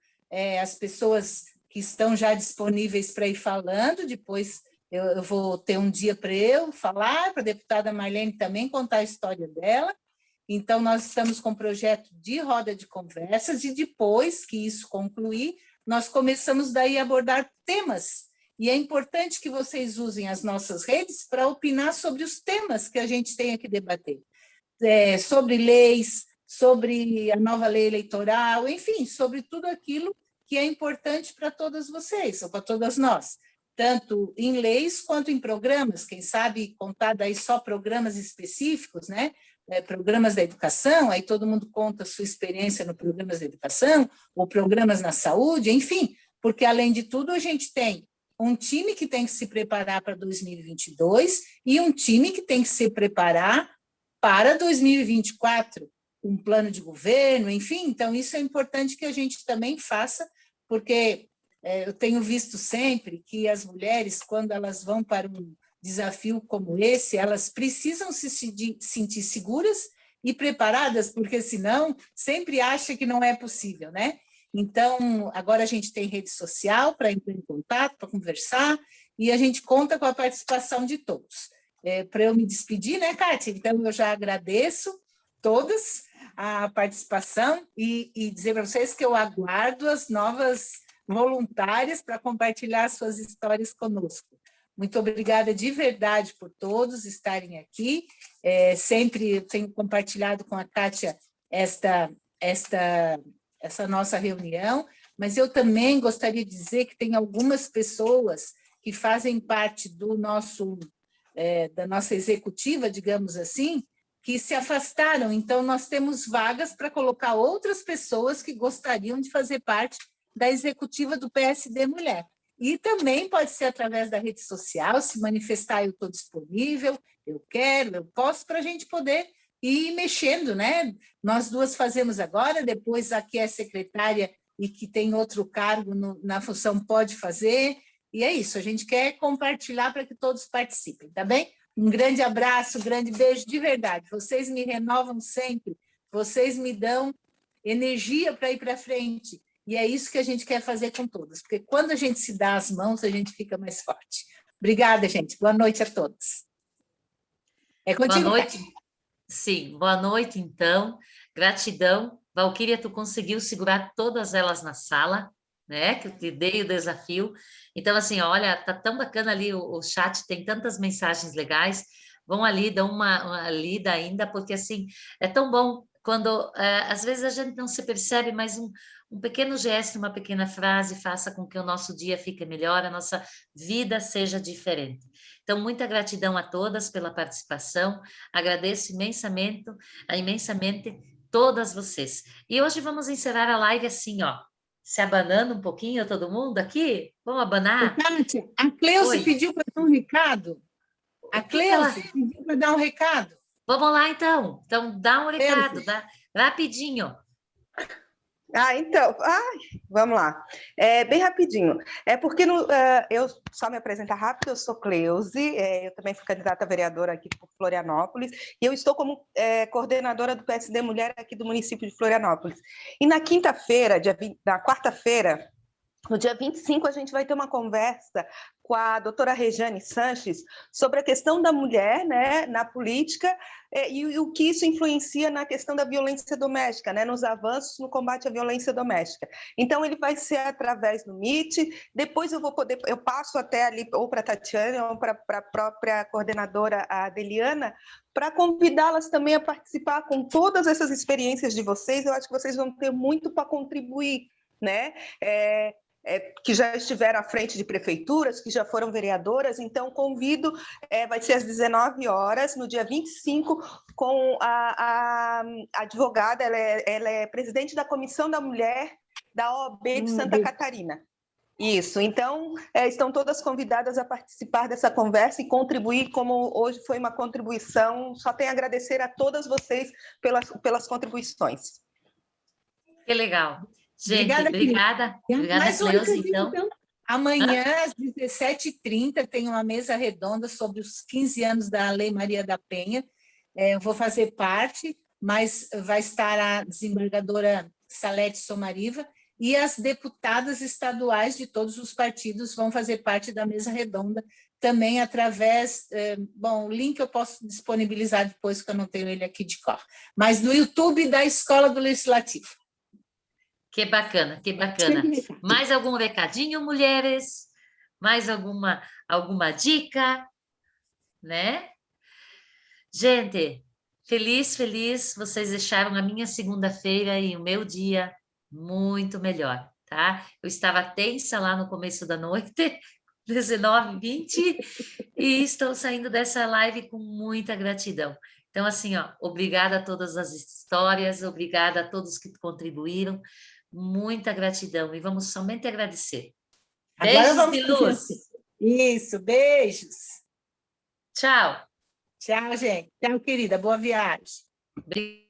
as pessoas que estão já disponíveis para ir falando, depois eu vou ter um dia para eu falar, para a deputada Marlene também contar a história dela. Então, nós estamos com um projeto de roda de conversas e depois que isso concluir, nós começamos daí a abordar temas. E é importante que vocês usem as nossas redes para opinar sobre os temas que a gente tem aqui debater. Sobre leis, sobre a nova lei eleitoral, enfim, sobre tudo aquilo que é importante para todas vocês, ou para todas nós, tanto em leis quanto em programas, quem sabe contar daí só programas específicos, né? Programas da educação, aí todo mundo conta a sua experiência no programas da educação, ou programas na saúde, enfim, porque, além de tudo, a gente tem um time que tem que se preparar para 2022 e um time que tem que se preparar para 2024, um plano de governo, enfim, então isso é importante que a gente também faça, porque eu tenho visto sempre que as mulheres, quando elas vão para um desafio como esse, elas precisam se sentir seguras e preparadas, porque senão sempre acha que não é possível, né? Então, agora a gente tem rede social para entrar em contato, para conversar, e a gente conta com a participação de todos. Para eu me despedir, né, Kátia? Então, eu já agradeço todas a participação e dizer para vocês que eu aguardo as novas voluntárias para compartilhar suas histórias conosco. Muito obrigada de verdade por todos estarem aqui. Sempre tenho compartilhado com a Kátia essa nossa reunião, mas eu também gostaria de dizer que tem algumas pessoas que fazem parte do da nossa executiva, digamos assim, que se afastaram. Então, nós temos vagas para colocar outras pessoas que gostariam de fazer parte da executiva do PSD Mulher. E também pode ser através da rede social, se manifestar, eu estou disponível, eu quero, eu posso, para a gente poder ir mexendo, né? Nós duas fazemos agora, depois a que é secretária e que tem outro cargo na função pode fazer, e é isso, a gente quer compartilhar para que todos participem, tá bem? Um grande abraço, um grande beijo de verdade, vocês me renovam sempre, vocês me dão energia para ir para frente, e é isso que a gente quer fazer com todos, porque quando a gente se dá as mãos, a gente fica mais forte. Obrigada, gente. Boa noite a todos. É contigo, Boa noite. Kátia. Sim, boa noite, então. Gratidão. Valquíria, tu conseguiu segurar todas elas na sala, né? Que eu te dei o desafio. Então, assim, olha, tá tão bacana ali o chat, tem tantas mensagens legais. Vão ali, dão uma lida ainda, porque, assim, é tão bom quando, às vezes, a gente não se percebe, mas um pequeno gesto, uma pequena frase faça com que o nosso dia fique melhor, a nossa vida seja diferente. Então, muita gratidão a todas pela participação, agradeço imensamente todas vocês. E hoje vamos encerrar a live assim, ó, se abanando um pouquinho, todo mundo aqui? Vamos abanar? Kátia, a Cleuce Oi. pediu para dar um recado. A Cleuce pediu para dar um recado. Vamos lá, então. Então, dá um recado, Cleuce. dá rapidinho. Então, vamos lá. Bem rapidinho. Porque eu só me apresentar rápido, eu sou Cleuse, eu também fui candidata a vereadora aqui por Florianópolis, e eu estou como coordenadora do PSD Mulher aqui do município de Florianópolis. E na quarta-feira, no dia 25, a gente vai ter uma conversa com a doutora Rejane Sanches sobre a questão da mulher, né, na política e o que isso influencia na questão da violência doméstica, né, nos avanços no combate à violência doméstica. Então, ele vai ser através do Meet, depois eu passo até ali ou para a Tatiana ou para a própria coordenadora, a Adeliana, para convidá-las também a participar com todas essas experiências de vocês. Eu acho que vocês vão ter muito para contribuir, né? Que já estiveram à frente de prefeituras, que já foram vereadoras, então convido, vai ser às 19 horas, no dia 25, com a advogada, ela é presidente da Comissão da Mulher da OAB de Santa Catarina. Isso, então, estão todas convidadas a participar dessa conversa e contribuir, como hoje foi uma contribuição, só tenho a agradecer a todas vocês pelas contribuições. Que legal. Gente, obrigada. Obrigada, Cleusa, então. Amanhã, às 17h30, tem uma mesa redonda sobre os 15 anos da Lei Maria da Penha. Eu vou fazer parte, mas vai estar a desembargadora Salete Somariva, e as deputadas estaduais de todos os partidos vão fazer parte da mesa redonda, também através, bom, o link eu posso disponibilizar depois, porque eu não tenho ele aqui de cor, mas no YouTube da Escola do Legislativo. Que bacana, que bacana. Mais algum recadinho, mulheres? Mais alguma dica, né? Gente, feliz, vocês deixaram a minha segunda-feira e o meu dia muito melhor, tá? Eu estava tensa lá no começo da noite, 19h20, e estou saindo dessa live com muita gratidão. Então, assim, ó, obrigada a todas as histórias, obrigada a todos que contribuíram, muita gratidão, e vamos somente agradecer. Agora Beijos de luz. Isso, beijos. Tchau. Tchau, gente. Tchau, querida. Boa viagem. Obrigada.